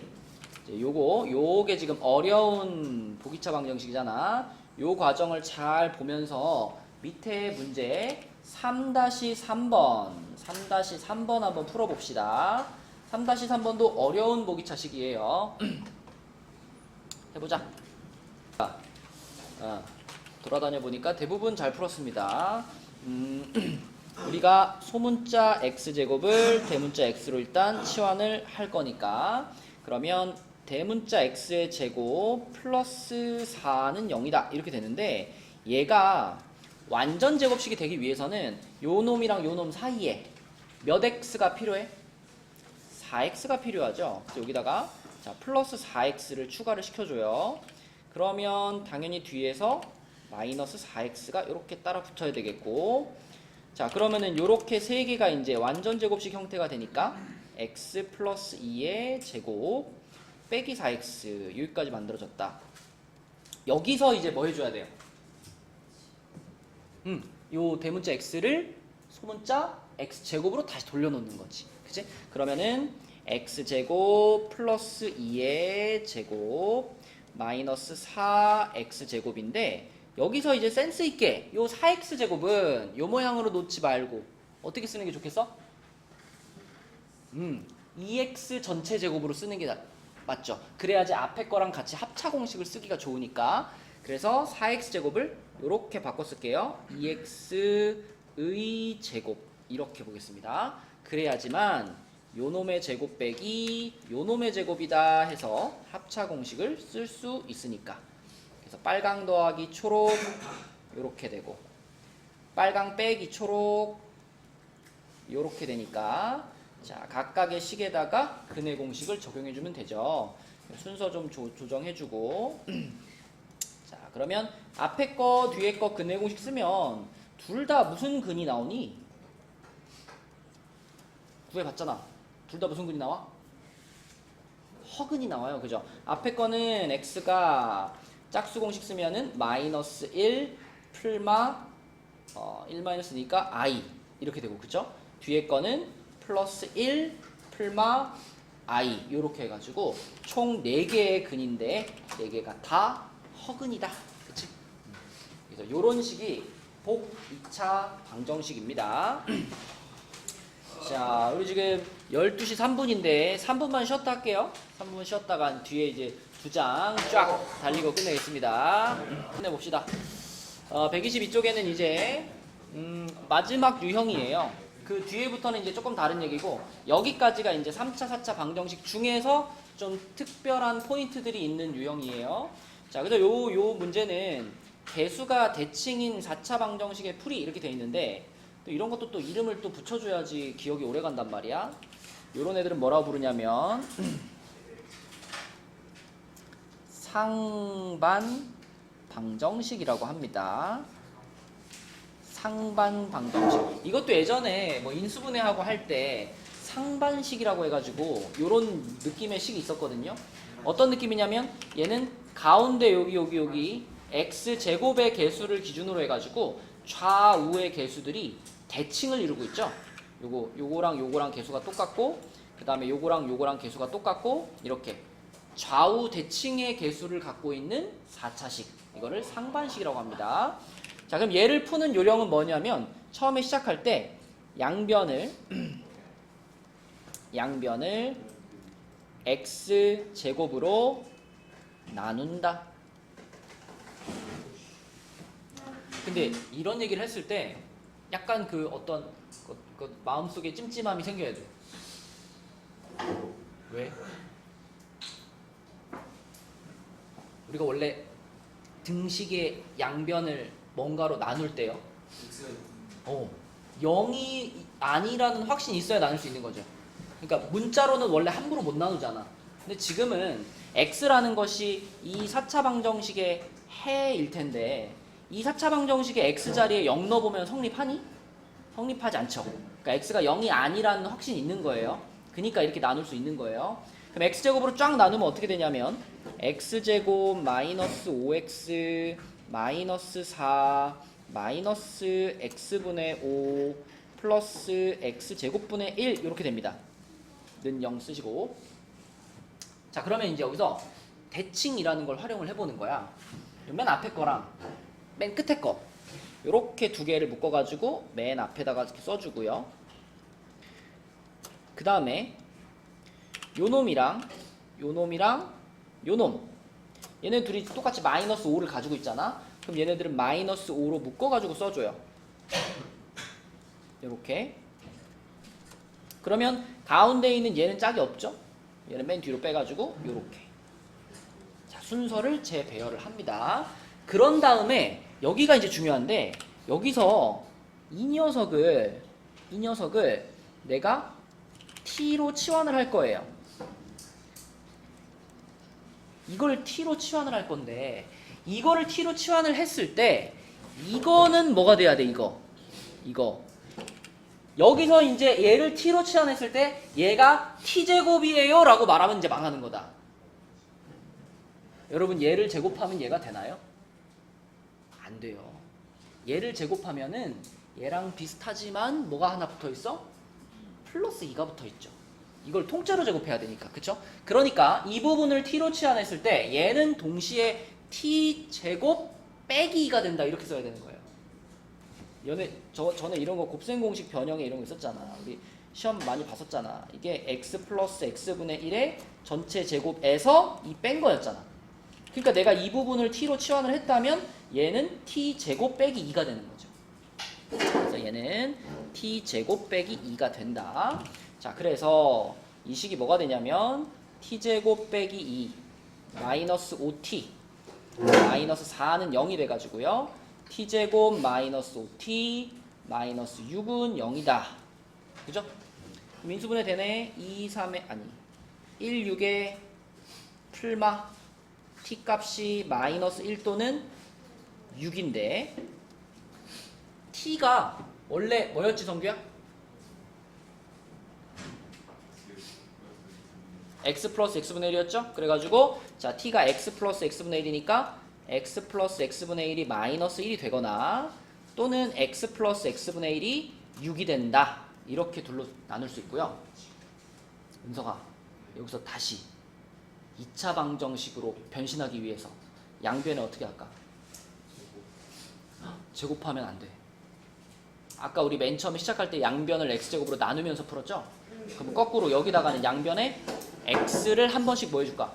이제 요게 지금 어려운 보기차 방정식이잖아. 요 과정을 잘 보면서 밑에 문제 3-3번 한번 풀어봅시다. 3-3번도 어려운 보기차식이에요. 해보자. 돌아다녀 보니까 대부분 잘 풀었습니다. 우리가 소문자 x제곱을 대문자 x로 일단 치환을 할 거니까, 그러면 대문자 x의 제곱 플러스 4는 0이다 이렇게 되는데, 얘가 완전 제곱식이 되기 위해서는 요 놈이랑 요 놈 사이에 몇 x가 필요해? 4x가 필요하죠. 그래서 여기다가 자, 플러스 4x를 추가를 시켜줘요. 그러면 당연히 뒤에서 마이너스 4x가 이렇게 따라 붙어야 되겠고, 자, 그러면은 요렇게 세 개가 이제 완전 제곱식 형태가 되니까 x 플러스 2의 제곱 빼기 4x 여기까지 만들어졌다. 여기서 이제 뭐 해줘야 돼요? 요 대문자 x를 소문자 x제곱으로 다시 돌려놓는 거지. 그치? 그러면은 x제곱 플러스 2의 제곱 마이너스 4x제곱인데, 여기서 이제 센스 있게 요 4x제곱은 요 모양으로 놓지 말고 어떻게 쓰는 게 좋겠어? 2x 전체 제곱으로 쓰는 게 맞죠? 그래야지 앞에 거랑 같이 합차 공식을 쓰기가 좋으니까. 그래서 4x제곱을 요렇게 바꿔 쓸게요. 2x의 제곱 이렇게 보겠습니다. 그래야지만 요놈의 제곱 빼기 요놈의 제곱이다 해서 합차 공식을 쓸 수 있으니까. 그래서 빨강 더하기 초록 요렇게 되고, 빨강 빼기 초록 요렇게 되니까, 자, 각각의 식에다가 근의 공식을 적용해주면 되죠. 순서 좀 조정해주고 자, 그러면 앞에 거 뒤에 거 근의 공식 쓰면 둘 다 무슨 근이 나오니? 구해봤잖아. 둘 다 무슨 근이 나와? 허근이 나와요. 그죠? 앞에 거는 x가 짝수 공식 쓰면은 마이너스 1 풀마 1 마이너스니까 i 이렇게 되고, 그죠? 뒤에 거는 플러스 1 풀마 i 요렇게 해가지고 총 4개의 근인데 4개가 다 허근이다. 그치? 그래서 요런 식이 복 2차 방정식입니다. 자, 우리 지금 12시 3분인데 3분만 쉬었다 할게요. 3분 쉬었다가 뒤에 이제 2장 쫙 달리고 끝내겠습니다. 끝내봅시다. 122쪽에는 이제 마지막 유형이에요. 그 뒤에부터는 이제 조금 다른 얘기고, 여기까지가 이제 3차, 4차 방정식 중에서 좀 특별한 포인트들이 있는 유형이에요. 자, 그래서 요 문제는 개수가 대칭인 4차 방정식의 풀이 이렇게 돼 있는데, 또 이런 것도 또 이름을 또 붙여줘야지 기억이 오래 간단 말이야. 요런 애들은 뭐라고 부르냐면 상반 방정식이라고 합니다. 상반 방정식. 이것도 예전에 뭐 인수분해하고 할 때 상반식이라고 해가지고 요런 느낌의 식이 있었거든요. 어떤 느낌이냐면 얘는 가운데 여기 x제곱의 개수를 기준으로 해가지고 좌우의 개수들이 대칭을 이루고 있죠. 요거랑 개수가 똑같고, 그 다음에 요거랑 개수가 똑같고, 이렇게 좌우 대칭의 개수를 갖고 있는 4차식, 이거를 상반식이라고 합니다. 자, 그럼 얘를 푸는 요령은 뭐냐면, 처음에 시작할 때 양변을 x제곱으로 나눈다. 근데 이런 얘기를 했을 때 약간 그 어떤 그 마음속에 찜찜함이 생겨야 돼. 왜? 우리가 원래 등식의 양변을 뭔가로 나눌 때요, 0이 아니라는 확신이 있어야 나눌 수 있는 거죠. 그러니까 문자로는 원래 함부로 못 나누잖아. 근데 지금은 x라는 것이 이 4차 방정식의 해일 텐데, 이 4차 방정식의 x자리에 0 넣어보면 성립하니? 성립하지 않죠. 그러니까 x가 0이 아니라는 확신이 있는 거예요. 그러니까 이렇게 나눌 수 있는 거예요. 그럼 x제곱으로 쫙 나누면 어떻게 되냐면 x제곱 마이너스 5x 마이너스 4 마이너스 x분의 5 플러스 x제곱분의 1 이렇게 됩니다. 는 0 쓰시고. 자, 그러면 이제 여기서 대칭이라는 걸 활용을 해보는 거야. 맨 앞에 거랑 맨 끝에 거 요렇게 두 개를 묶어가지고 맨 앞에다가 이렇게 써주고요. 그 다음에 요놈이랑 요놈이랑 요놈 얘네 둘이 똑같이 마이너스 5를 가지고 있잖아. 그럼 얘네들은 마이너스 5로 묶어가지고 써줘요. 요렇게. 그러면 가운데 있는 얘는 짝이 없죠? 얘는 맨 뒤로 빼가지고 요렇게. 자, 순서를 재배열을 합니다. 그런 다음에 여기가 이제 중요한데 여기서 이 녀석을 내가 t로 치환을 할 거예요. 이걸 t로 치환을 할 건데 이거를 t로 치환을 했을 때 이거는 뭐가 돼야 돼? 이거 여기서 이제 얘를 t로 치환했을 때 얘가 t제곱이에요 라고 말하면 이제 망하는 거다. 여러분 얘를 제곱하면 얘가 되나요? 안 돼요. 얘를 제곱하면은 얘랑 비슷하지만 뭐가 하나 붙어 있어? 플러스 2가 붙어 있죠. 이걸 통째로 제곱해야 되니까. 그쵸? 그러니까 이 부분을 t로 치환했을 때 얘는 동시에 t제곱 빼기 2가 된다. 이렇게 써야 되는 거예요. 전에 이런 거 곱셈 공식 변형에 이런 거 있었잖아. 우리 시험 많이 봤었잖아. 이게 x 플러스 x분의 1의 전체 제곱에서 이 뺀 거였잖아. 그러니까 내가 이 부분을 t로 치환을 했다면 얘는 t제곱 빼기 2가 되는 거죠. 그래서 얘는 t제곱 빼기 2가 된다. 자, 그래서 이 식이 뭐가 되냐면 t제곱 빼기 2 마이너스 5t 마이너스 4는 0이 돼가지고요. t제곱 마이너스 5t 마이너스 6은 0이다. 그죠? 민수분해 되네. 2, 3에 아니 1, 6에 풀마 t 값이 마이너스 1 또는 6인데 t가 원래 뭐였지 성규야? x 플러스 x분의 1이었죠? 그래가지고 자 t가 x 플러스 x분의 1이니까 x 플러스 x분의 1이 마이너스 1이 되거나 또는 x 플러스 x분의 1이 6이 된다. 이렇게 둘로 나눌 수 있고요. 은서가 여기서 다시 2차 방정식으로 변신하기 위해서 양변에 어떻게 할까? 제곱하면 안 돼. 아까 우리 맨 처음에 시작할 때 양변을 x제곱으로 나누면서 풀었죠? 그럼 거꾸로 여기다가는 양변에 x를 한 번씩 뭐 해줄까?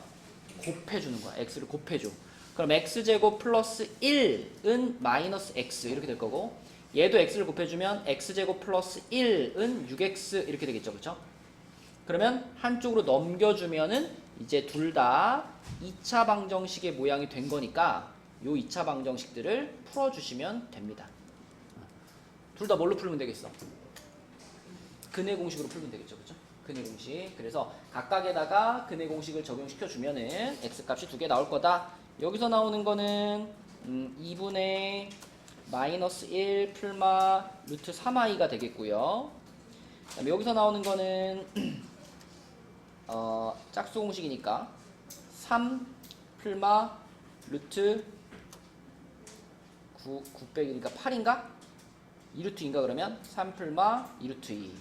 곱해주는 거야. x를 곱해줘. 그럼 x제곱 플러스 1은 마이너스 x 이렇게 될 거고 얘도 x를 곱해주면 x제곱 플러스 1은 6x 이렇게 되겠죠. 그렇죠? 그러면 한쪽으로 넘겨주면은 이제 둘 다 2차 방정식의 모양이 된 거니까 요 2차 방정식들을 풀어주시면 됩니다. 둘 다 뭘로 풀면 되겠어? 근해 공식으로 풀면 되겠죠. 그렇죠? 근해 공식. 그래서 각각에다가 근해 공식을 적용시켜 주면은 x 값이 두 개 나올 거다. 여기서 나오는 거는 2분의 마이너스 1 풀마 루트 3i가 되겠고요. 그다음에 여기서 나오는 거는 짝수 공식이니까 3 풀마 루트 9 빼기니까 8인가? 2루트인가 그러면 3 풀마 2루트 2.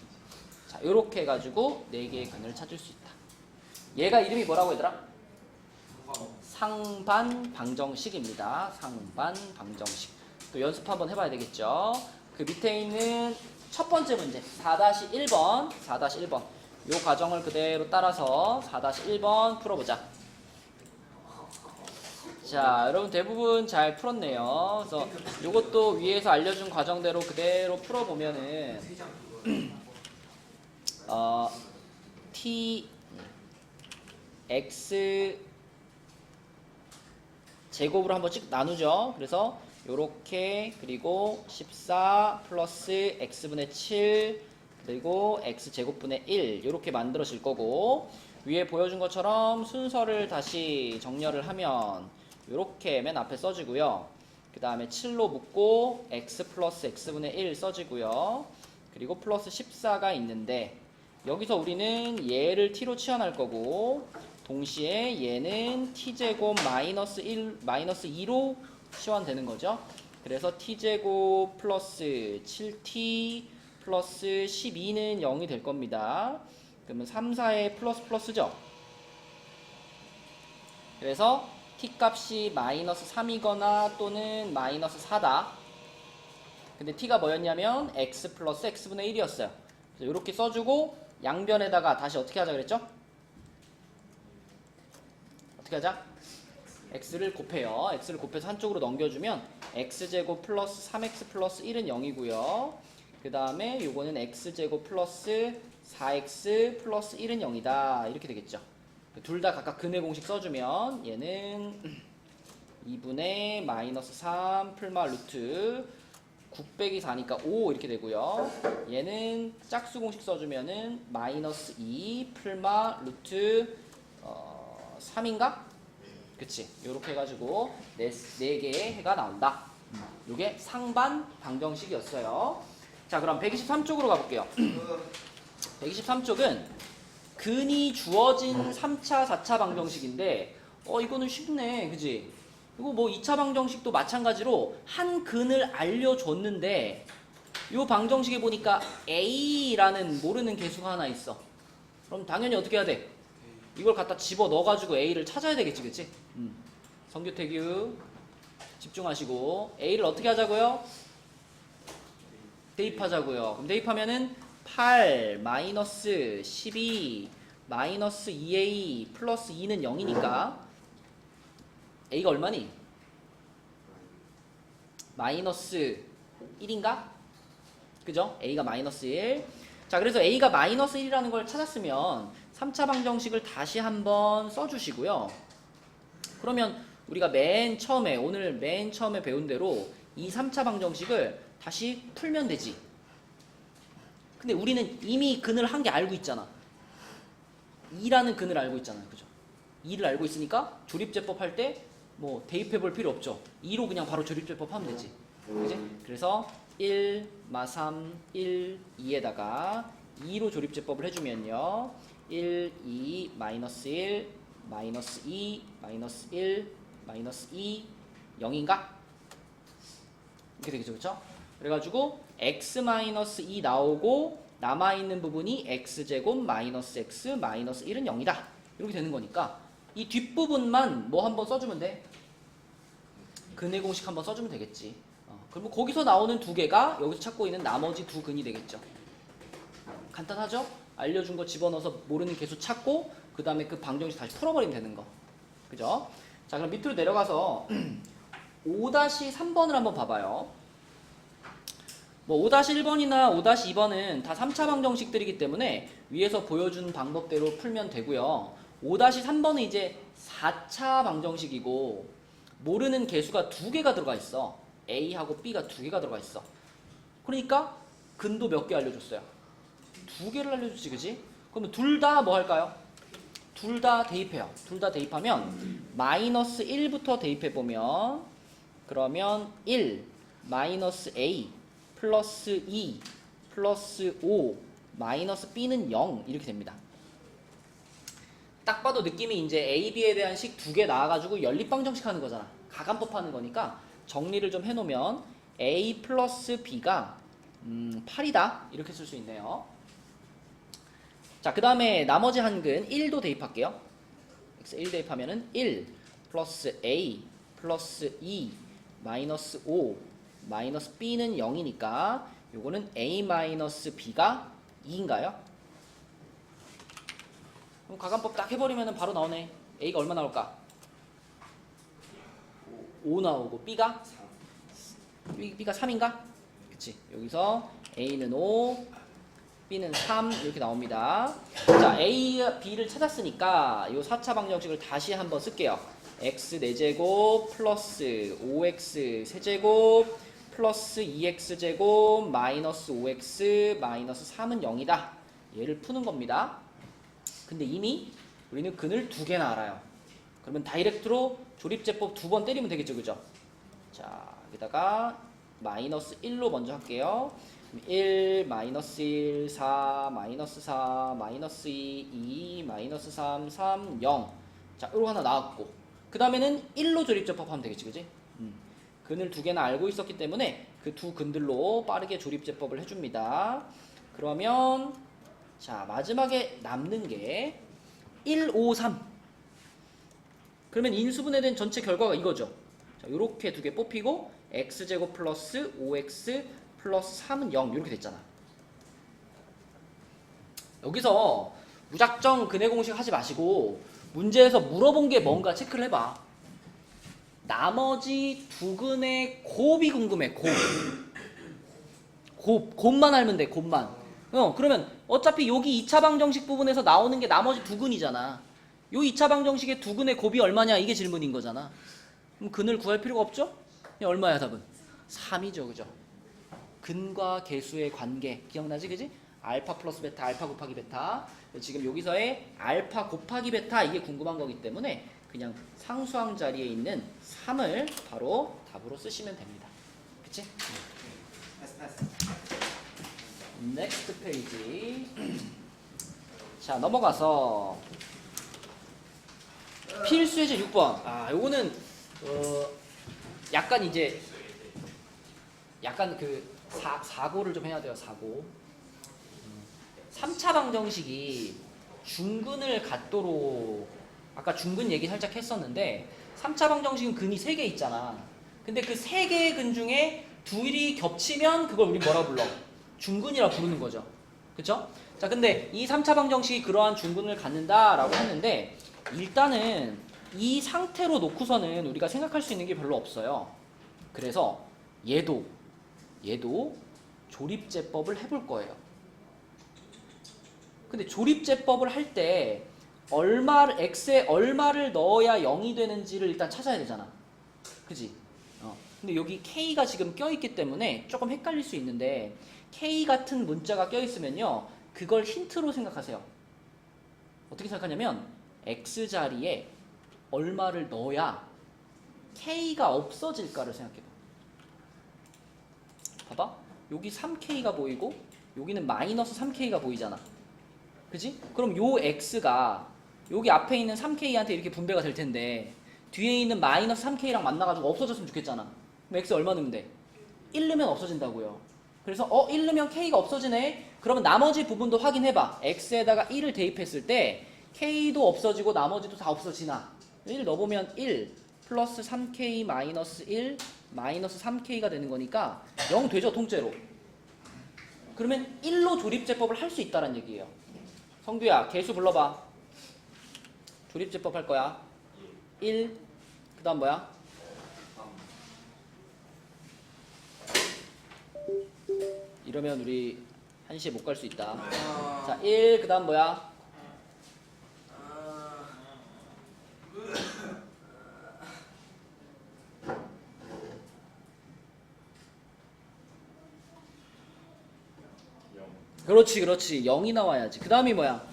자, 요렇게 해가지고 4개의 근을 찾을 수 있다. 얘가 이름이 뭐라고 얘들아? 상반 방정식입니다. 상반 방정식. 또 연습 한번 해봐야 되겠죠. 그 밑에 있는 첫 번째 문제 4-1번 4-1번 요 과정을 그대로 따라서 4-1번 풀어보자. 자, 여러분 대부분 잘 풀었네요. 그래서 요것도 위에서 알려준 과정대로 그대로 풀어보면은 t x 제곱으로 한번 씩 나누죠. 그래서 요렇게 그리고 14 플러스 x분의 7 그리고 x제곱분의 1 요렇게 만들어질 거고 위에 보여준 것처럼 순서를 다시 정렬을 하면 요렇게 맨 앞에 써지고요. 그 다음에 7로 묶고 x 플러스 x분의 1 써지고요. 그리고 플러스 14가 있는데 여기서 우리는 얘를 t로 치환할 거고 동시에 얘는 t제곱 마이너스 2로 치환되는 거죠. 그래서 t제곱 플러스 7t 플러스 12는 0이 될 겁니다. 그러면 3, 4의 플러스 플러스죠. 그래서 t 값이 마이너스 3이거나 또는 마이너스 4다. 근데 t가 뭐였냐면 x 플러스 x분의 1이었어요. 그래서 이렇게 써주고 양변에다가 다시 어떻게 하자 그랬죠? 어떻게 하자? x를 곱해요. x를 곱해서 한쪽으로 넘겨주면 x제곱 플러스 3x 플러스 1은 0이고요. 그 다음에 요거는 x제곱 플러스 4x 플러스 1은 0이다. 이렇게 되겠죠. 둘 다 각각 근의 공식 써주면 얘는 2분의 마이너스 3 풀마 루트 9 빼기 4니까 5 이렇게 되고요. 얘는 짝수 공식 써주면은 마이너스 2 풀마 루트 3인가? 그치. 요렇게 해가지고 4개의 해가 나온다. 요게 상반 방정식이었어요. 자, 그럼 123쪽으로 가볼게요. 123쪽은 근이 주어진 3차, 4차 방정식인데 이거는 쉽네. 그지? 이거 뭐 2차 방정식도 마찬가지로 한 근을 알려줬는데 요 방정식에 보니까 A라는 모르는 개수가 하나 있어. 그럼 당연히 어떻게 해야 돼? 이걸 갖다 집어 넣어가지고 A를 찾아야 되겠지, 그치? 성규태규 집중하시고 A를 어떻게 하자고요? 대입하자고요. 그럼 대입하면은 8 마이너스 12 마이너스 2A 플러스 2는 0이니까 A가 얼마니? 마이너스 1인가? 그죠? A가 마이너스 1. 자, 그래서 A가 마이너스 1이라는 걸 찾았으면 3차 방정식을 다시 한번 써주시고요. 그러면 우리가 오늘 맨 처음에 배운 대로 이 3차 방정식을 다시 풀면 되지. 근데 우리는 이미 근을 한 개 알고 있잖아. 2라는 근을 알고 있잖아요. 그죠? 2를 알고 있으니까 조립제법 할 때 뭐 대입해 볼 필요 없죠. 2로 그냥 바로 조립제법 하면 되지. 그지? 그래서 1, 마 3, 1, 2에다가 2로 조립제법을 해주면요. 1, 2, 마이너스 1, 마이너스 2, 마이너스 1, 마이너스 2, 0인가? 이렇게 되겠죠. 그쵸? 그래가지고 x 마이너스 2 나오고 남아있는 부분이 x제곱 마이너스 x 마이너스 1은 0이다. 이렇게 되는 거니까 이 뒷부분만 뭐 한번 써주면 돼. 근의 공식 한번 써주면 되겠지. 그럼 거기서 나오는 두 개가 여기서 찾고 있는 나머지 두 근이 되겠죠. 간단하죠? 알려준 거 집어넣어서 모르는 개수 찾고 그 다음에 그 방정식 다시 풀어버리면 되는 거. 그죠? 자, 그럼 밑으로 내려가서 5-3번을 한번 봐봐요. 뭐 5-1번이나 5-2번은 다 3차 방정식들이기 때문에 위에서 보여준 방법대로 풀면 되고요. 5-3번은 이제 4차 방정식이고 모르는 개수가 2개가 들어가 있어. A하고 B가 2개가 들어가 있어. 그러니까 근도 몇 개 알려줬어요? 2개를 알려줬지, 그지? 그러면 둘 다 뭐 할까요? 둘 다 대입해요. 둘 다 대입하면 마이너스 1부터 대입해보면 그러면 1 마이너스 A 플러스 2 플러스 5 마이너스 B는 0 이렇게 됩니다. 딱 봐도 느낌이 이제 A, B에 대한 식 2개 나와가지고 연립방정식 하는 거잖아. 가감법 하는 거니까 정리를 좀 해놓으면 A 플러스 B가 8이다 이렇게 쓸 수 있네요. 자, 그 다음에 나머지 한 근 1도 대입할게요. x1 대입하면은 1 플러스 A 플러스 2 마이너스 5 마이너스 B는 0이니까 요거는 A 마이너스 B가 2인가요? 그럼 가감법 딱 해버리면 바로 나오네. A가 얼마 나올까? 5 나오고 B가 3인가? 그치. 여기서 A는 5 B는 3 이렇게 나옵니다. 자, A, B를 찾았으니까 이 4차 방정식을 다시 한번 쓸게요. x 4제곱 플러스 5x 세제곱 플러스 2x제곱 마이너스 5x 마이너스 3은 0이다. 얘를 푸는 겁니다. 근데 이미 우리는 근을 2개나 알아요. 그러면 다이렉트로 조립제법 2번 때리면 되겠죠. 그죠? 자, 여기다가 마이너스 1로 먼저 할게요. 1, 마이너스 1, 4, 마이너스 4, 마이너스 2, 2, 마이너스 3, 3, 0. 자, 요거 하나 나왔고. 그 다음에는 1로 조립제법하면 되겠지, 그지? 근을 두 개나 알고 있었기 때문에 그 두 근들로 빠르게 조립제법을 해줍니다. 그러면 자, 마지막에 남는 게 1, 5, 3. 그러면 인수분해된 전체 결과가 이거죠. 자, 요렇게 두 개 뽑히고 x제곱 플러스 5x 플러스 3은 0 이렇게 됐잖아. 여기서 무작정 근해 공식 하지 마시고 문제에서 물어본 게 뭔가 체크를 해봐. 나머지 두 근의 곱이 궁금해. 곱만 알면 돼. 곱만. 그러면 어차피 여기 2차 방정식 부분에서 나오는 게 나머지 두 근이잖아. 요 2차 방정식의 두 근의 곱이 얼마냐 이게 질문인 거잖아. 그럼 근을 구할 필요가 없죠? 그냥 얼마야 답은? 3이죠. 그죠? 근과 계수의 관계 기억나지? 그지? 알파 플러스 베타, 알파 곱하기 베타. 지금 여기서의 알파 곱하기 베타 이게 궁금한 거기 때문에 그냥 상수항 자리에 있는 3을 바로 답으로 쓰시면 됩니다. 그치? 넥스트 페이지. 자, 넘어가서 필수 예제 6번. 아, 요거는 약간 이제 약간 그 사고를 좀 해야 돼요. 사고. 3차 방정식이 중근을 갖도록 아까 중근 얘기 살짝 했었는데 3차 방정식은 근이 3개 있잖아. 근데 그 3개의 근 중에 둘이 겹치면 그걸 우리 뭐라 불러? 중근이라고 부르는 거죠. 그쵸? 자, 근데 이 3차 방정식이 그러한 중근을 갖는다라고 했는데 일단은 이 상태로 놓고서는 우리가 생각할 수 있는 게 별로 없어요. 그래서 얘도 조립제법을 해볼 거예요. 근데 조립제법을 할 때 x에 얼마를 넣어야 0이 되는지를 일단 찾아야 되잖아. 그지? 근데 여기 k가 지금 껴있기 때문에 조금 헷갈릴 수 있는데 k 같은 문자가 껴있으면요 그걸 힌트로 생각하세요. 어떻게 생각하냐면 x 자리에 얼마를 넣어야 k가 없어질까를 생각해봐. 봐봐. 여기 3k가 보이고 여기는 마이너스 3k가 보이잖아. 그지? 그럼 요 x가 여기 앞에 있는 3k한테 이렇게 분배가 될 텐데 뒤에 있는 마이너스 3k랑 만나가지고 없어졌으면 좋겠잖아. 그럼 x 얼마 넣으면 돼? 1 넣으면 없어진다고요. 그래서 1 넣으면 k가 없어지네? 그러면 나머지 부분도 확인해봐. x에다가 1을 대입했을 때 k도 없어지고 나머지도 다 없어지나? 1 넣어보면 1 플러스 3k 마이너스 1 마이너스 3k가 되는 거니까 0 되죠, 통째로. 그러면 1로 조립제법을 할 수 있다는 얘기예요. 성규야, 개수 불러봐. 조립제법 할 거야. 1, 그 다음 뭐야? 이러면 우리 1시에 못 갈 수 있다. 자, 1, 그 다음 뭐야? 그렇지, 그렇지. 0이 나와야지. 그 다음이 뭐야?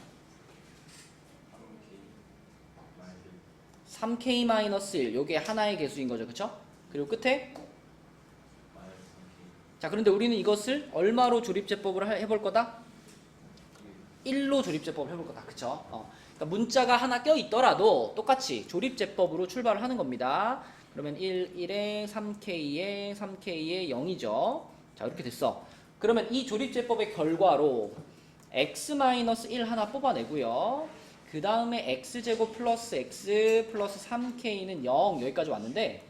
3k-1. 요게 하나의 개수인 거죠. 그쵸? 그리고 끝에? 자, 그런데 우리는 이것을 얼마로 조립제법을 해볼 거다? 1로 조립제법을 해볼 거다. 그쵸? 그러니까 문자가 하나 껴있더라도 똑같이 조립제법으로 출발을 하는 겁니다. 그러면 1에 3k에 3k에 0이죠. 자, 이렇게 됐어. 그러면 이 조립제법의 결과로 x-1 하나 뽑아내고요. 그 다음에 x제곱 플러스 x 플러스 3k는 0 여기까지 왔는데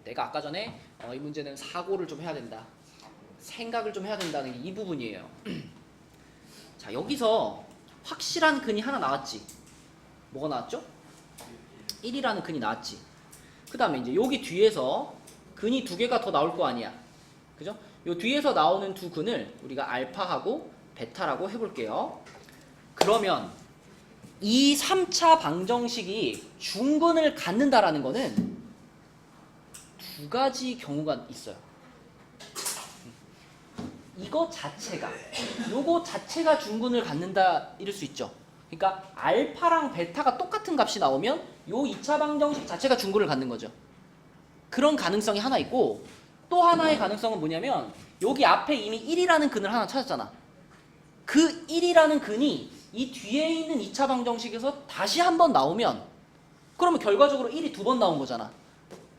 내가 아까 전에 이 문제는 사고를 좀 해야 된다. 생각을 좀 해야 된다는 게 이 부분이에요. 자, 여기서 확실한 근이 하나 나왔지. 뭐가 나왔죠? 1이라는 근이 나왔지. 그 다음에 이제 여기 뒤에서 근이 두 개가 더 나올 거 아니야. 그죠? 요 뒤에서 나오는 두 근을 우리가 알파하고 베타라고 해볼게요. 그러면 이 3차 방정식이 중근을 갖는다라는 거는 두 가지 경우가 있어요. 이거 자체가, 요거 자체가 중근을 갖는다 이럴 수 있죠. 그러니까 알파랑 베타가 똑같은 값이 나오면 요 2차 방정식 자체가 중근을 갖는 거죠. 그런 가능성이 하나 있고 또 하나의 가능성은 뭐냐면 여기 앞에 이미 1이라는 근을 하나 찾았잖아. 그 1이라는 근이 이 뒤에 있는 2차 방정식에서 다시 한 번 나오면 그러면 결과적으로 1이 두 번 나온 거잖아.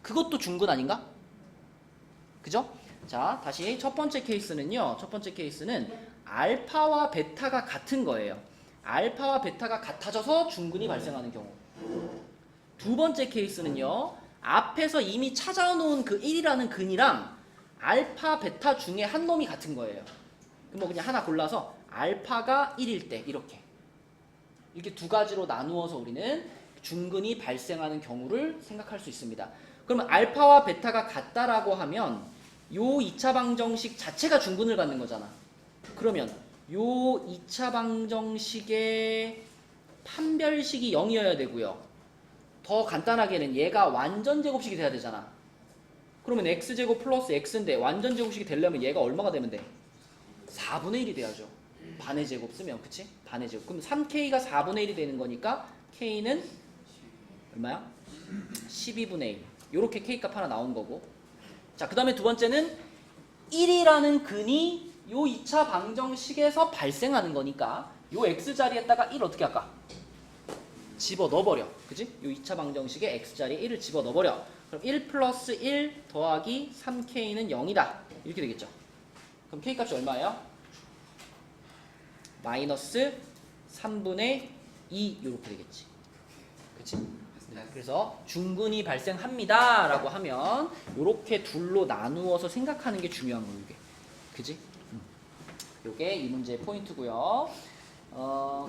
그것도 중근 아닌가? 그죠? 자, 다시 첫 번째 케이스는요. 첫 번째 케이스는 알파와 베타가 같은 거예요. 알파와 베타가 같아져서 중근이 발생하는 경우. 두 번째 케이스는요. 앞에서 이미 찾아놓은 그 1이라는 근이랑 알파, 베타 중에 한 놈이 같은 거예요. 뭐 그냥 하나 골라서 알파가 1일 때 이렇게 두 가지로 나누어서 우리는 중근이 발생하는 경우를 생각할 수 있습니다. 그러면 알파와 베타가 같다라고 하면 요 2차 방정식 자체가 중근을 갖는 거잖아. 그러면 요 2차 방정식의 판별식이 0이어야 되고요. 더 간단하게는 얘가 완전 제곱식이 돼야 되잖아. 그러면 x제곱 플러스 x인데 완전 제곱식이 되려면 얘가 얼마가 되면 돼? 4분의 1이 돼야죠. 반의 제곱 쓰면, 그치? 반의 제곱. 그럼 3k가 4분의 1이 되는 거니까 k는 얼마야? 12분의 1. 요렇게 k값 하나 나온 거고. 자, 그 다음에 두 번째는 1이라는 근이 요 2차 방정식에서 발생하는 거니까 요 x자리에다가 1 어떻게 할까? 집어 넣어버려. 그지? 요 2차 방정식에 x자리에 1을 집어 넣어버려. 그럼 1 플러스 1 더하기 3k는 0이다. 이렇게 되겠죠. 그럼 k값이 얼마예요? 마이너스 3분의 2 이렇게 되겠지. 그치? 그래서 중근이 발생합니다 라고 하면 이렇게 둘로 나누어서 생각하는 게 중요한 거예요. 이게. 그지? 요게 이 문제의 포인트고요.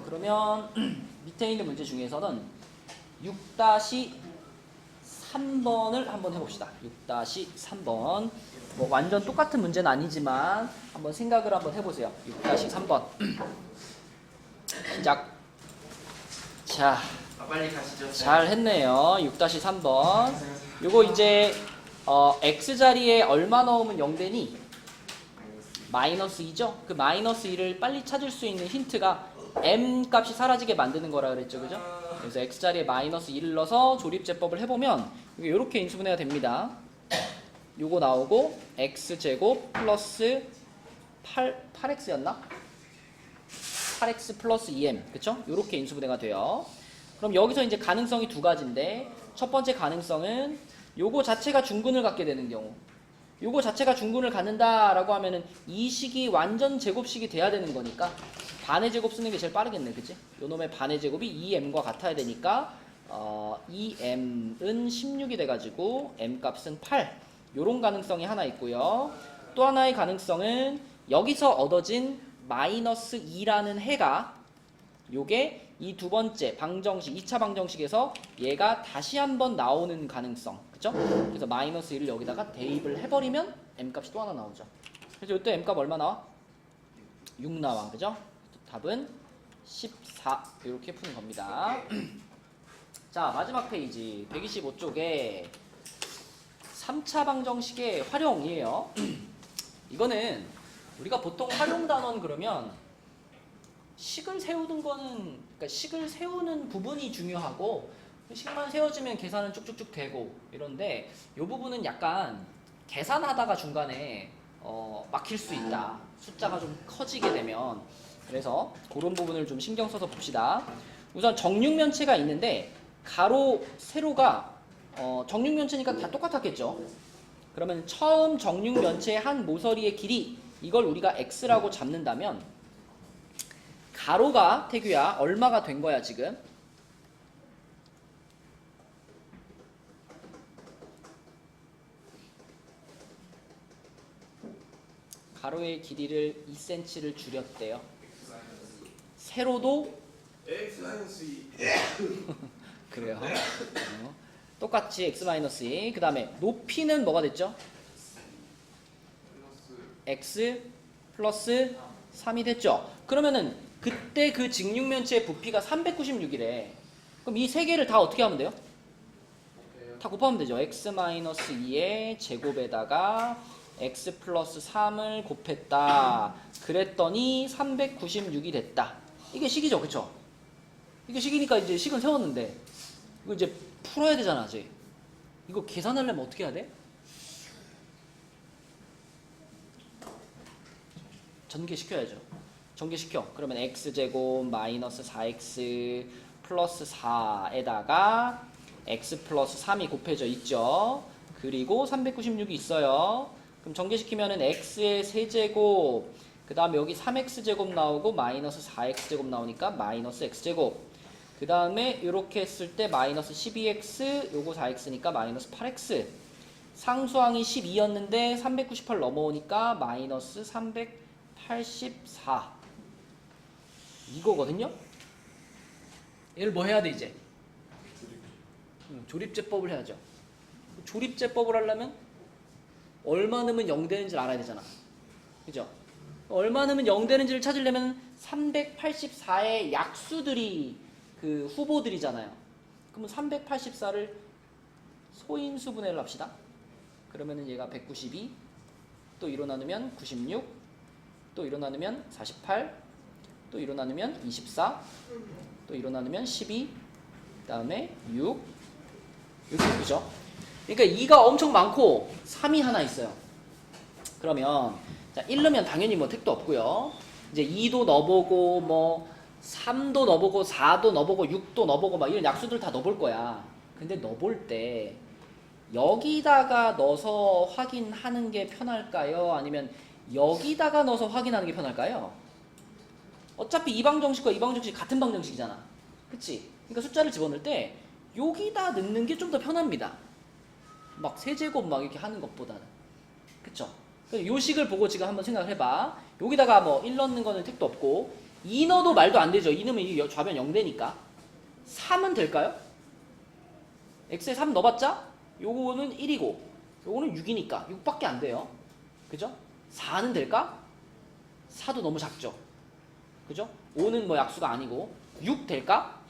그러면 밑에 있는 문제 중에서는 6-3번을 한번 해봅시다. 6-3번. 뭐 완전 똑같은 문제는 아니지만 한번 생각을 한번 해보세요. 6-3번. 시작. 자, 빨리 가시죠. 잘 했네요. 6-3번. 요거 이제 x자리에 얼마 넣으면 0 되니? 마이너스 2죠? 그 마이너스 2를 빨리 찾을 수 있는 힌트가 m 값이 사라지게 만드는 거라 그랬죠. 그죠? 그래서 x자리에 마이너스 2를 넣어서 조립제법을 해보면 이게 이렇게 인수분해가 됩니다. 요거 나오고 x제곱 플러스 8x였나? 8x 플러스 2m. 그쵸? 요렇게 인수분해가 돼요. 그럼 여기서 이제 가능성이 두 가지인데 첫 번째 가능성은 요거 자체가 중근을 갖게 되는 경우, 요거 자체가 중근을 갖는다라고 하면은 이 식이 완전 제곱식이 돼야 되는 거니까 반의 제곱 쓰는 게 제일 빠르겠네. 그치? 요 놈의 반의 제곱이 2m과 같아야 되니까 2m은 16이 돼가지고 m 값은 8. 요런 가능성이 하나 있고요. 또 하나의 가능성은 여기서 얻어진 마이너스 2라는 해가 요게 이 두 번째 방정식, 2차 방정식에서 얘가 다시 한번 나오는 가능성. 그쵸? 그래서 마이너스 1을 여기다가 대입을 해버리면 m값이 또 하나 나오죠. 그래서 이때 m값 얼마 나와? 6 나와. 그죠? 답은 14. 이렇게 푸는 겁니다. 자, 마지막 페이지 125쪽에 3차 방정식의 활용이에요. 이거는 우리가 보통 활용 단원 그러면 식을 세우는 거는, 그러니까 식을 세우는 부분이 중요하고 식만 세워지면 계산은 쭉쭉쭉 되고 이런데 이 부분은 약간 계산하다가 중간에 막힐 수 있다. 숫자가 좀 커지게 되면. 그래서 그런 부분을 좀 신경 써서 봅시다. 우선 정육면체가 있는데 가로, 세로가 정육면체니까 다 똑같았겠죠. 그러면 처음 정육면체의 한 모서리의 길이, 이걸 우리가 x라고 잡는다면 가로가, 태규야, 얼마가 된 거야 지금? 가로의 길이를 2cm를 줄였대요. 세로도 X-2 그래요. 똑같이 x-2. 그 다음에 높이는 뭐가 됐죠? x 플러스 3이 됐죠. 그러면은 그때 그 직육면체의 부피가 396이래. 그럼 이 세 개를 다 어떻게 하면 돼요? 다 곱하면 되죠. x-2의 제곱에다가 x 플러스 3을 곱했다. 그랬더니 396이 됐다. 이게 식이죠. 그쵸? 이게 식이니까 이제 식은 세웠는데 이거 이제 풀어야 되잖아. 이제 이거 계산하려면 어떻게 해야 돼? 전개시켜야죠. 전개시켜. 그러면 x제곱 마이너스 4x 플러스 4에다가 x 플러스 3이 곱해져 있죠. 그리고 396이 있어요. 그럼 전개시키면은 x의 세제곱, 그 다음에 여기 3x제곱 나오고 마이너스 4x제곱 나오니까 마이너스 x제곱. 그 다음에 이렇게 했을 때 마이너스 12x, 요거 4x니까 마이너스 8x. 상수항이 12였는데 398 넘어오니까 마이너스 384. 이거거든요. 얘를 뭐 해야 돼 이제? 조립제법을 해야죠. 조립제법을 하려면 얼마 넣으면 0 되는지를 알아야 되잖아. 그죠? 얼마 넣으면 0 되는지를 찾으려면 384의 약수들이 그 후보들이잖아요. 그러면 384를 소인수분해를 합시다. 그러면은 얘가 192, 또 2로 나누면 96, 또 2로 나누면 48, 또 2로 나누면 24, 또 2로 나누면 12, 그 다음에 6, 이렇게 되죠. 그러니까 2가 엄청 많고 3이 하나 있어요. 그러면 자 1 넣으면 당연히 뭐 택도 없고요. 이제 2도 넣어보고 뭐 3도 넣어보고 4도 넣어보고 6도 넣어보고 막 이런 약수들 다 넣어볼 거야. 근데 넣어볼 때 여기다가 넣어서 확인하는 게 편할까요? 아니면 여기다가 넣어서 확인하는 게 편할까요? 어차피 이 방정식과 이 방정식 같은 방정식이잖아. 그치? 그러니까 숫자를 집어넣을 때 여기다 넣는 게 좀 더 편합니다. 막 세제곱 막 이렇게 하는 것보다는. 그쵸? 요 식을 보고 지금 한번 생각을 해봐. 여기다가 뭐 1 넣는 거는 택도 없고 2 넣어도 말도 안 되죠. 2 넣으면 이 좌변 0 되니까. 3은 될까요? x에 3 넣어봤자 요거는 1이고 요거는 6이니까 6밖에 안 돼요. 그죠? 4는 될까? 4도 너무 작죠. 그죠? 5는 뭐 약수가 아니고 6 될까?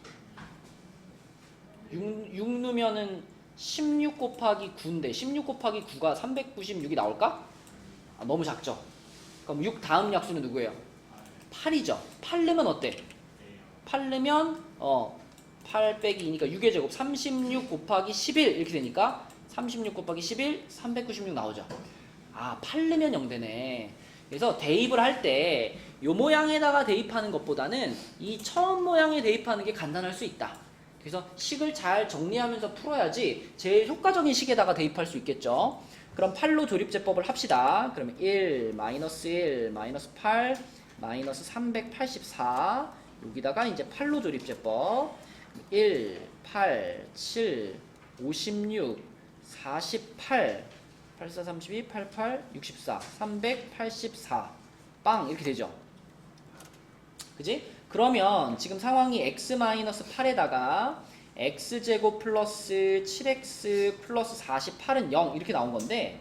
6 넣으면은 16 곱하기 9인데 16 곱하기 9가 396이 나올까? 아, 너무 작죠. 그럼 6 다음 약수는 누구예요? 8이죠. 8 넣으면 어때? 8 넣으면 8 빼기 2니까 6의 제곱 36 곱하기 11 이렇게 되니까 36 곱하기 11 396 나오죠. 아 8 넣으면 0 되네. 그래서 대입을 할 때 요 모양에다가 대입하는 것보다는 이 처음 모양에 대입하는 게 간단할 수 있다. 그래서 식을 잘 정리하면서 풀어야지 제일 효과적인 식에다가 대입할 수 있겠죠. 그럼 8로 조립제법을 합시다. 그러면 1, 마이너스 1, 마이너스 8, 마이너스 384 여기다가 이제 8로 조립제법 1, 8, 7, 56, 48, 84, 32, 88, 64, 384 빵 이렇게 되죠. 그지? 그러면 지금 상황이 x-8에다가 x제곱 플러스 7x 플러스 48은 0 이렇게 나온 건데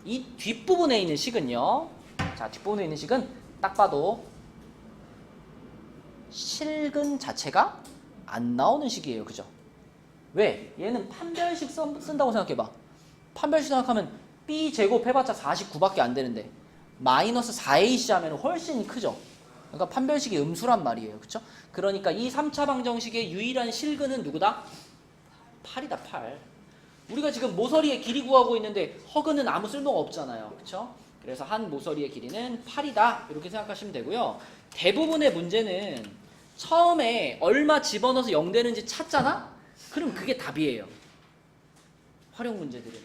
이 뒷부분에 있는 식은요. 자, 뒷부분에 있는 식은 딱 봐도 실근 자체가 안 나오는 식이에요. 그죠? 왜? 얘는 판별식 쓴다고 생각해봐. 판별식 생각하면 b제곱 해봤자 49밖에 안 되는데 마이너스 4ac 하면 훨씬 크죠? 그러니까 판별식이 음수란 말이에요. 그쵸? 그러니까 이 3차 방정식의 유일한 실근은 누구다? 8이다, 8. 우리가 지금 모서리의 길이 구하고 있는데 허근은 아무 쓸모가 없잖아요. 그쵸? 그래서 한 모서리의 길이는 8이다. 이렇게 생각하시면 되고요. 대부분의 문제는 처음에 얼마 집어넣어서 0 되는지 찾잖아? 그럼 그게 답이에요. 활용 문제들은.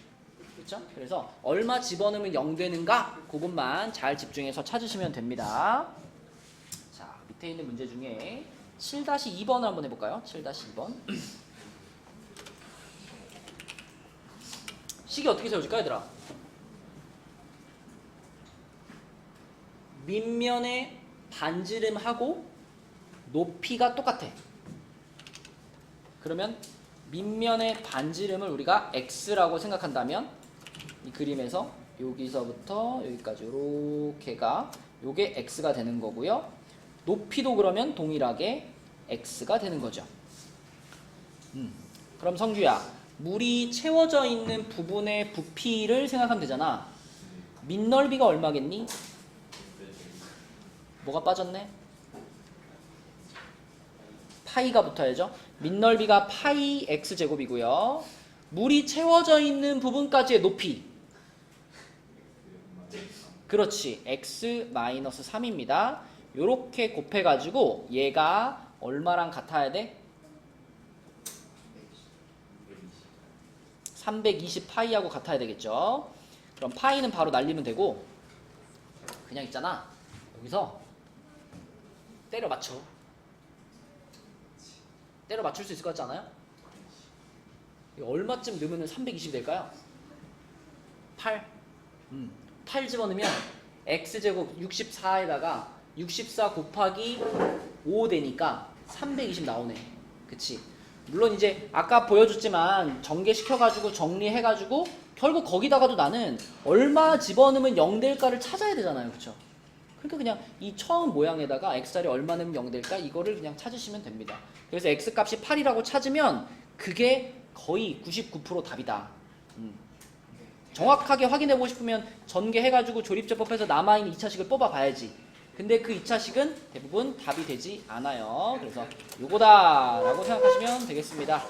그쵸? 그래서 얼마 집어넣으면 0 되는가? 그것만 잘 집중해서 찾으시면 됩니다. 자, 밑에 있는 문제 중에 7-2번을 한번 해볼까요? 7-2번. 식이 어떻게 세워질까, 얘들아? 밑면에 반지름하고 높이가 똑같아. 그러면 밑면의 반지름을 우리가 x라고 생각한다면 이 그림에서 여기서부터 여기까지 이렇게가 요게 x가 되는 거고요. 높이도 그러면 동일하게 x가 되는 거죠. 그럼 성규야, 물이 채워져 있는 부분의 부피를 생각하면 되잖아. 밑넓이가 얼마겠니? 뭐가 빠졌네? 파이가 붙어야죠. 밑넓이가 파이 x제곱이고요. 물이 채워져 있는 부분까지의 높이 그렇지. x-3입니다. 요렇게 곱해가지고 얘가 얼마랑 같아야 돼? 320 파이하고 같아야 되겠죠. 그럼 파이는 바로 날리면 되고 그냥 있잖아. 여기서 때려 맞춰. 때려 맞출 수 있을 것 같지 않아요? 이거 얼마쯤 넣으면 320이 될까요? 8. 8 집어넣으면 x제곱 64에다가 64 곱하기 5 되니까 320 나오네. 그치? 물론 이제 아까 보여줬지만 전개시켜가지고 정리해가지고 결국 거기다가도 나는 얼마 집어넣으면 0 될까를 찾아야 되잖아요. 그쵸? 그러니까 그냥 이 처음 모양에다가 x자리 얼마 넣으면 0 될까 이거를 그냥 찾으시면 됩니다. 그래서 x값이 8이라고 찾으면 그게 거의 99% 답이다. 정확하게 확인해보고 싶으면 전개해가지고 조립제법해서 남아있는 2차식을 뽑아봐야지. 근데 그 2차식은 대부분 답이 되지 않아요. 그래서 요거다 라고 생각하시면 되겠습니다.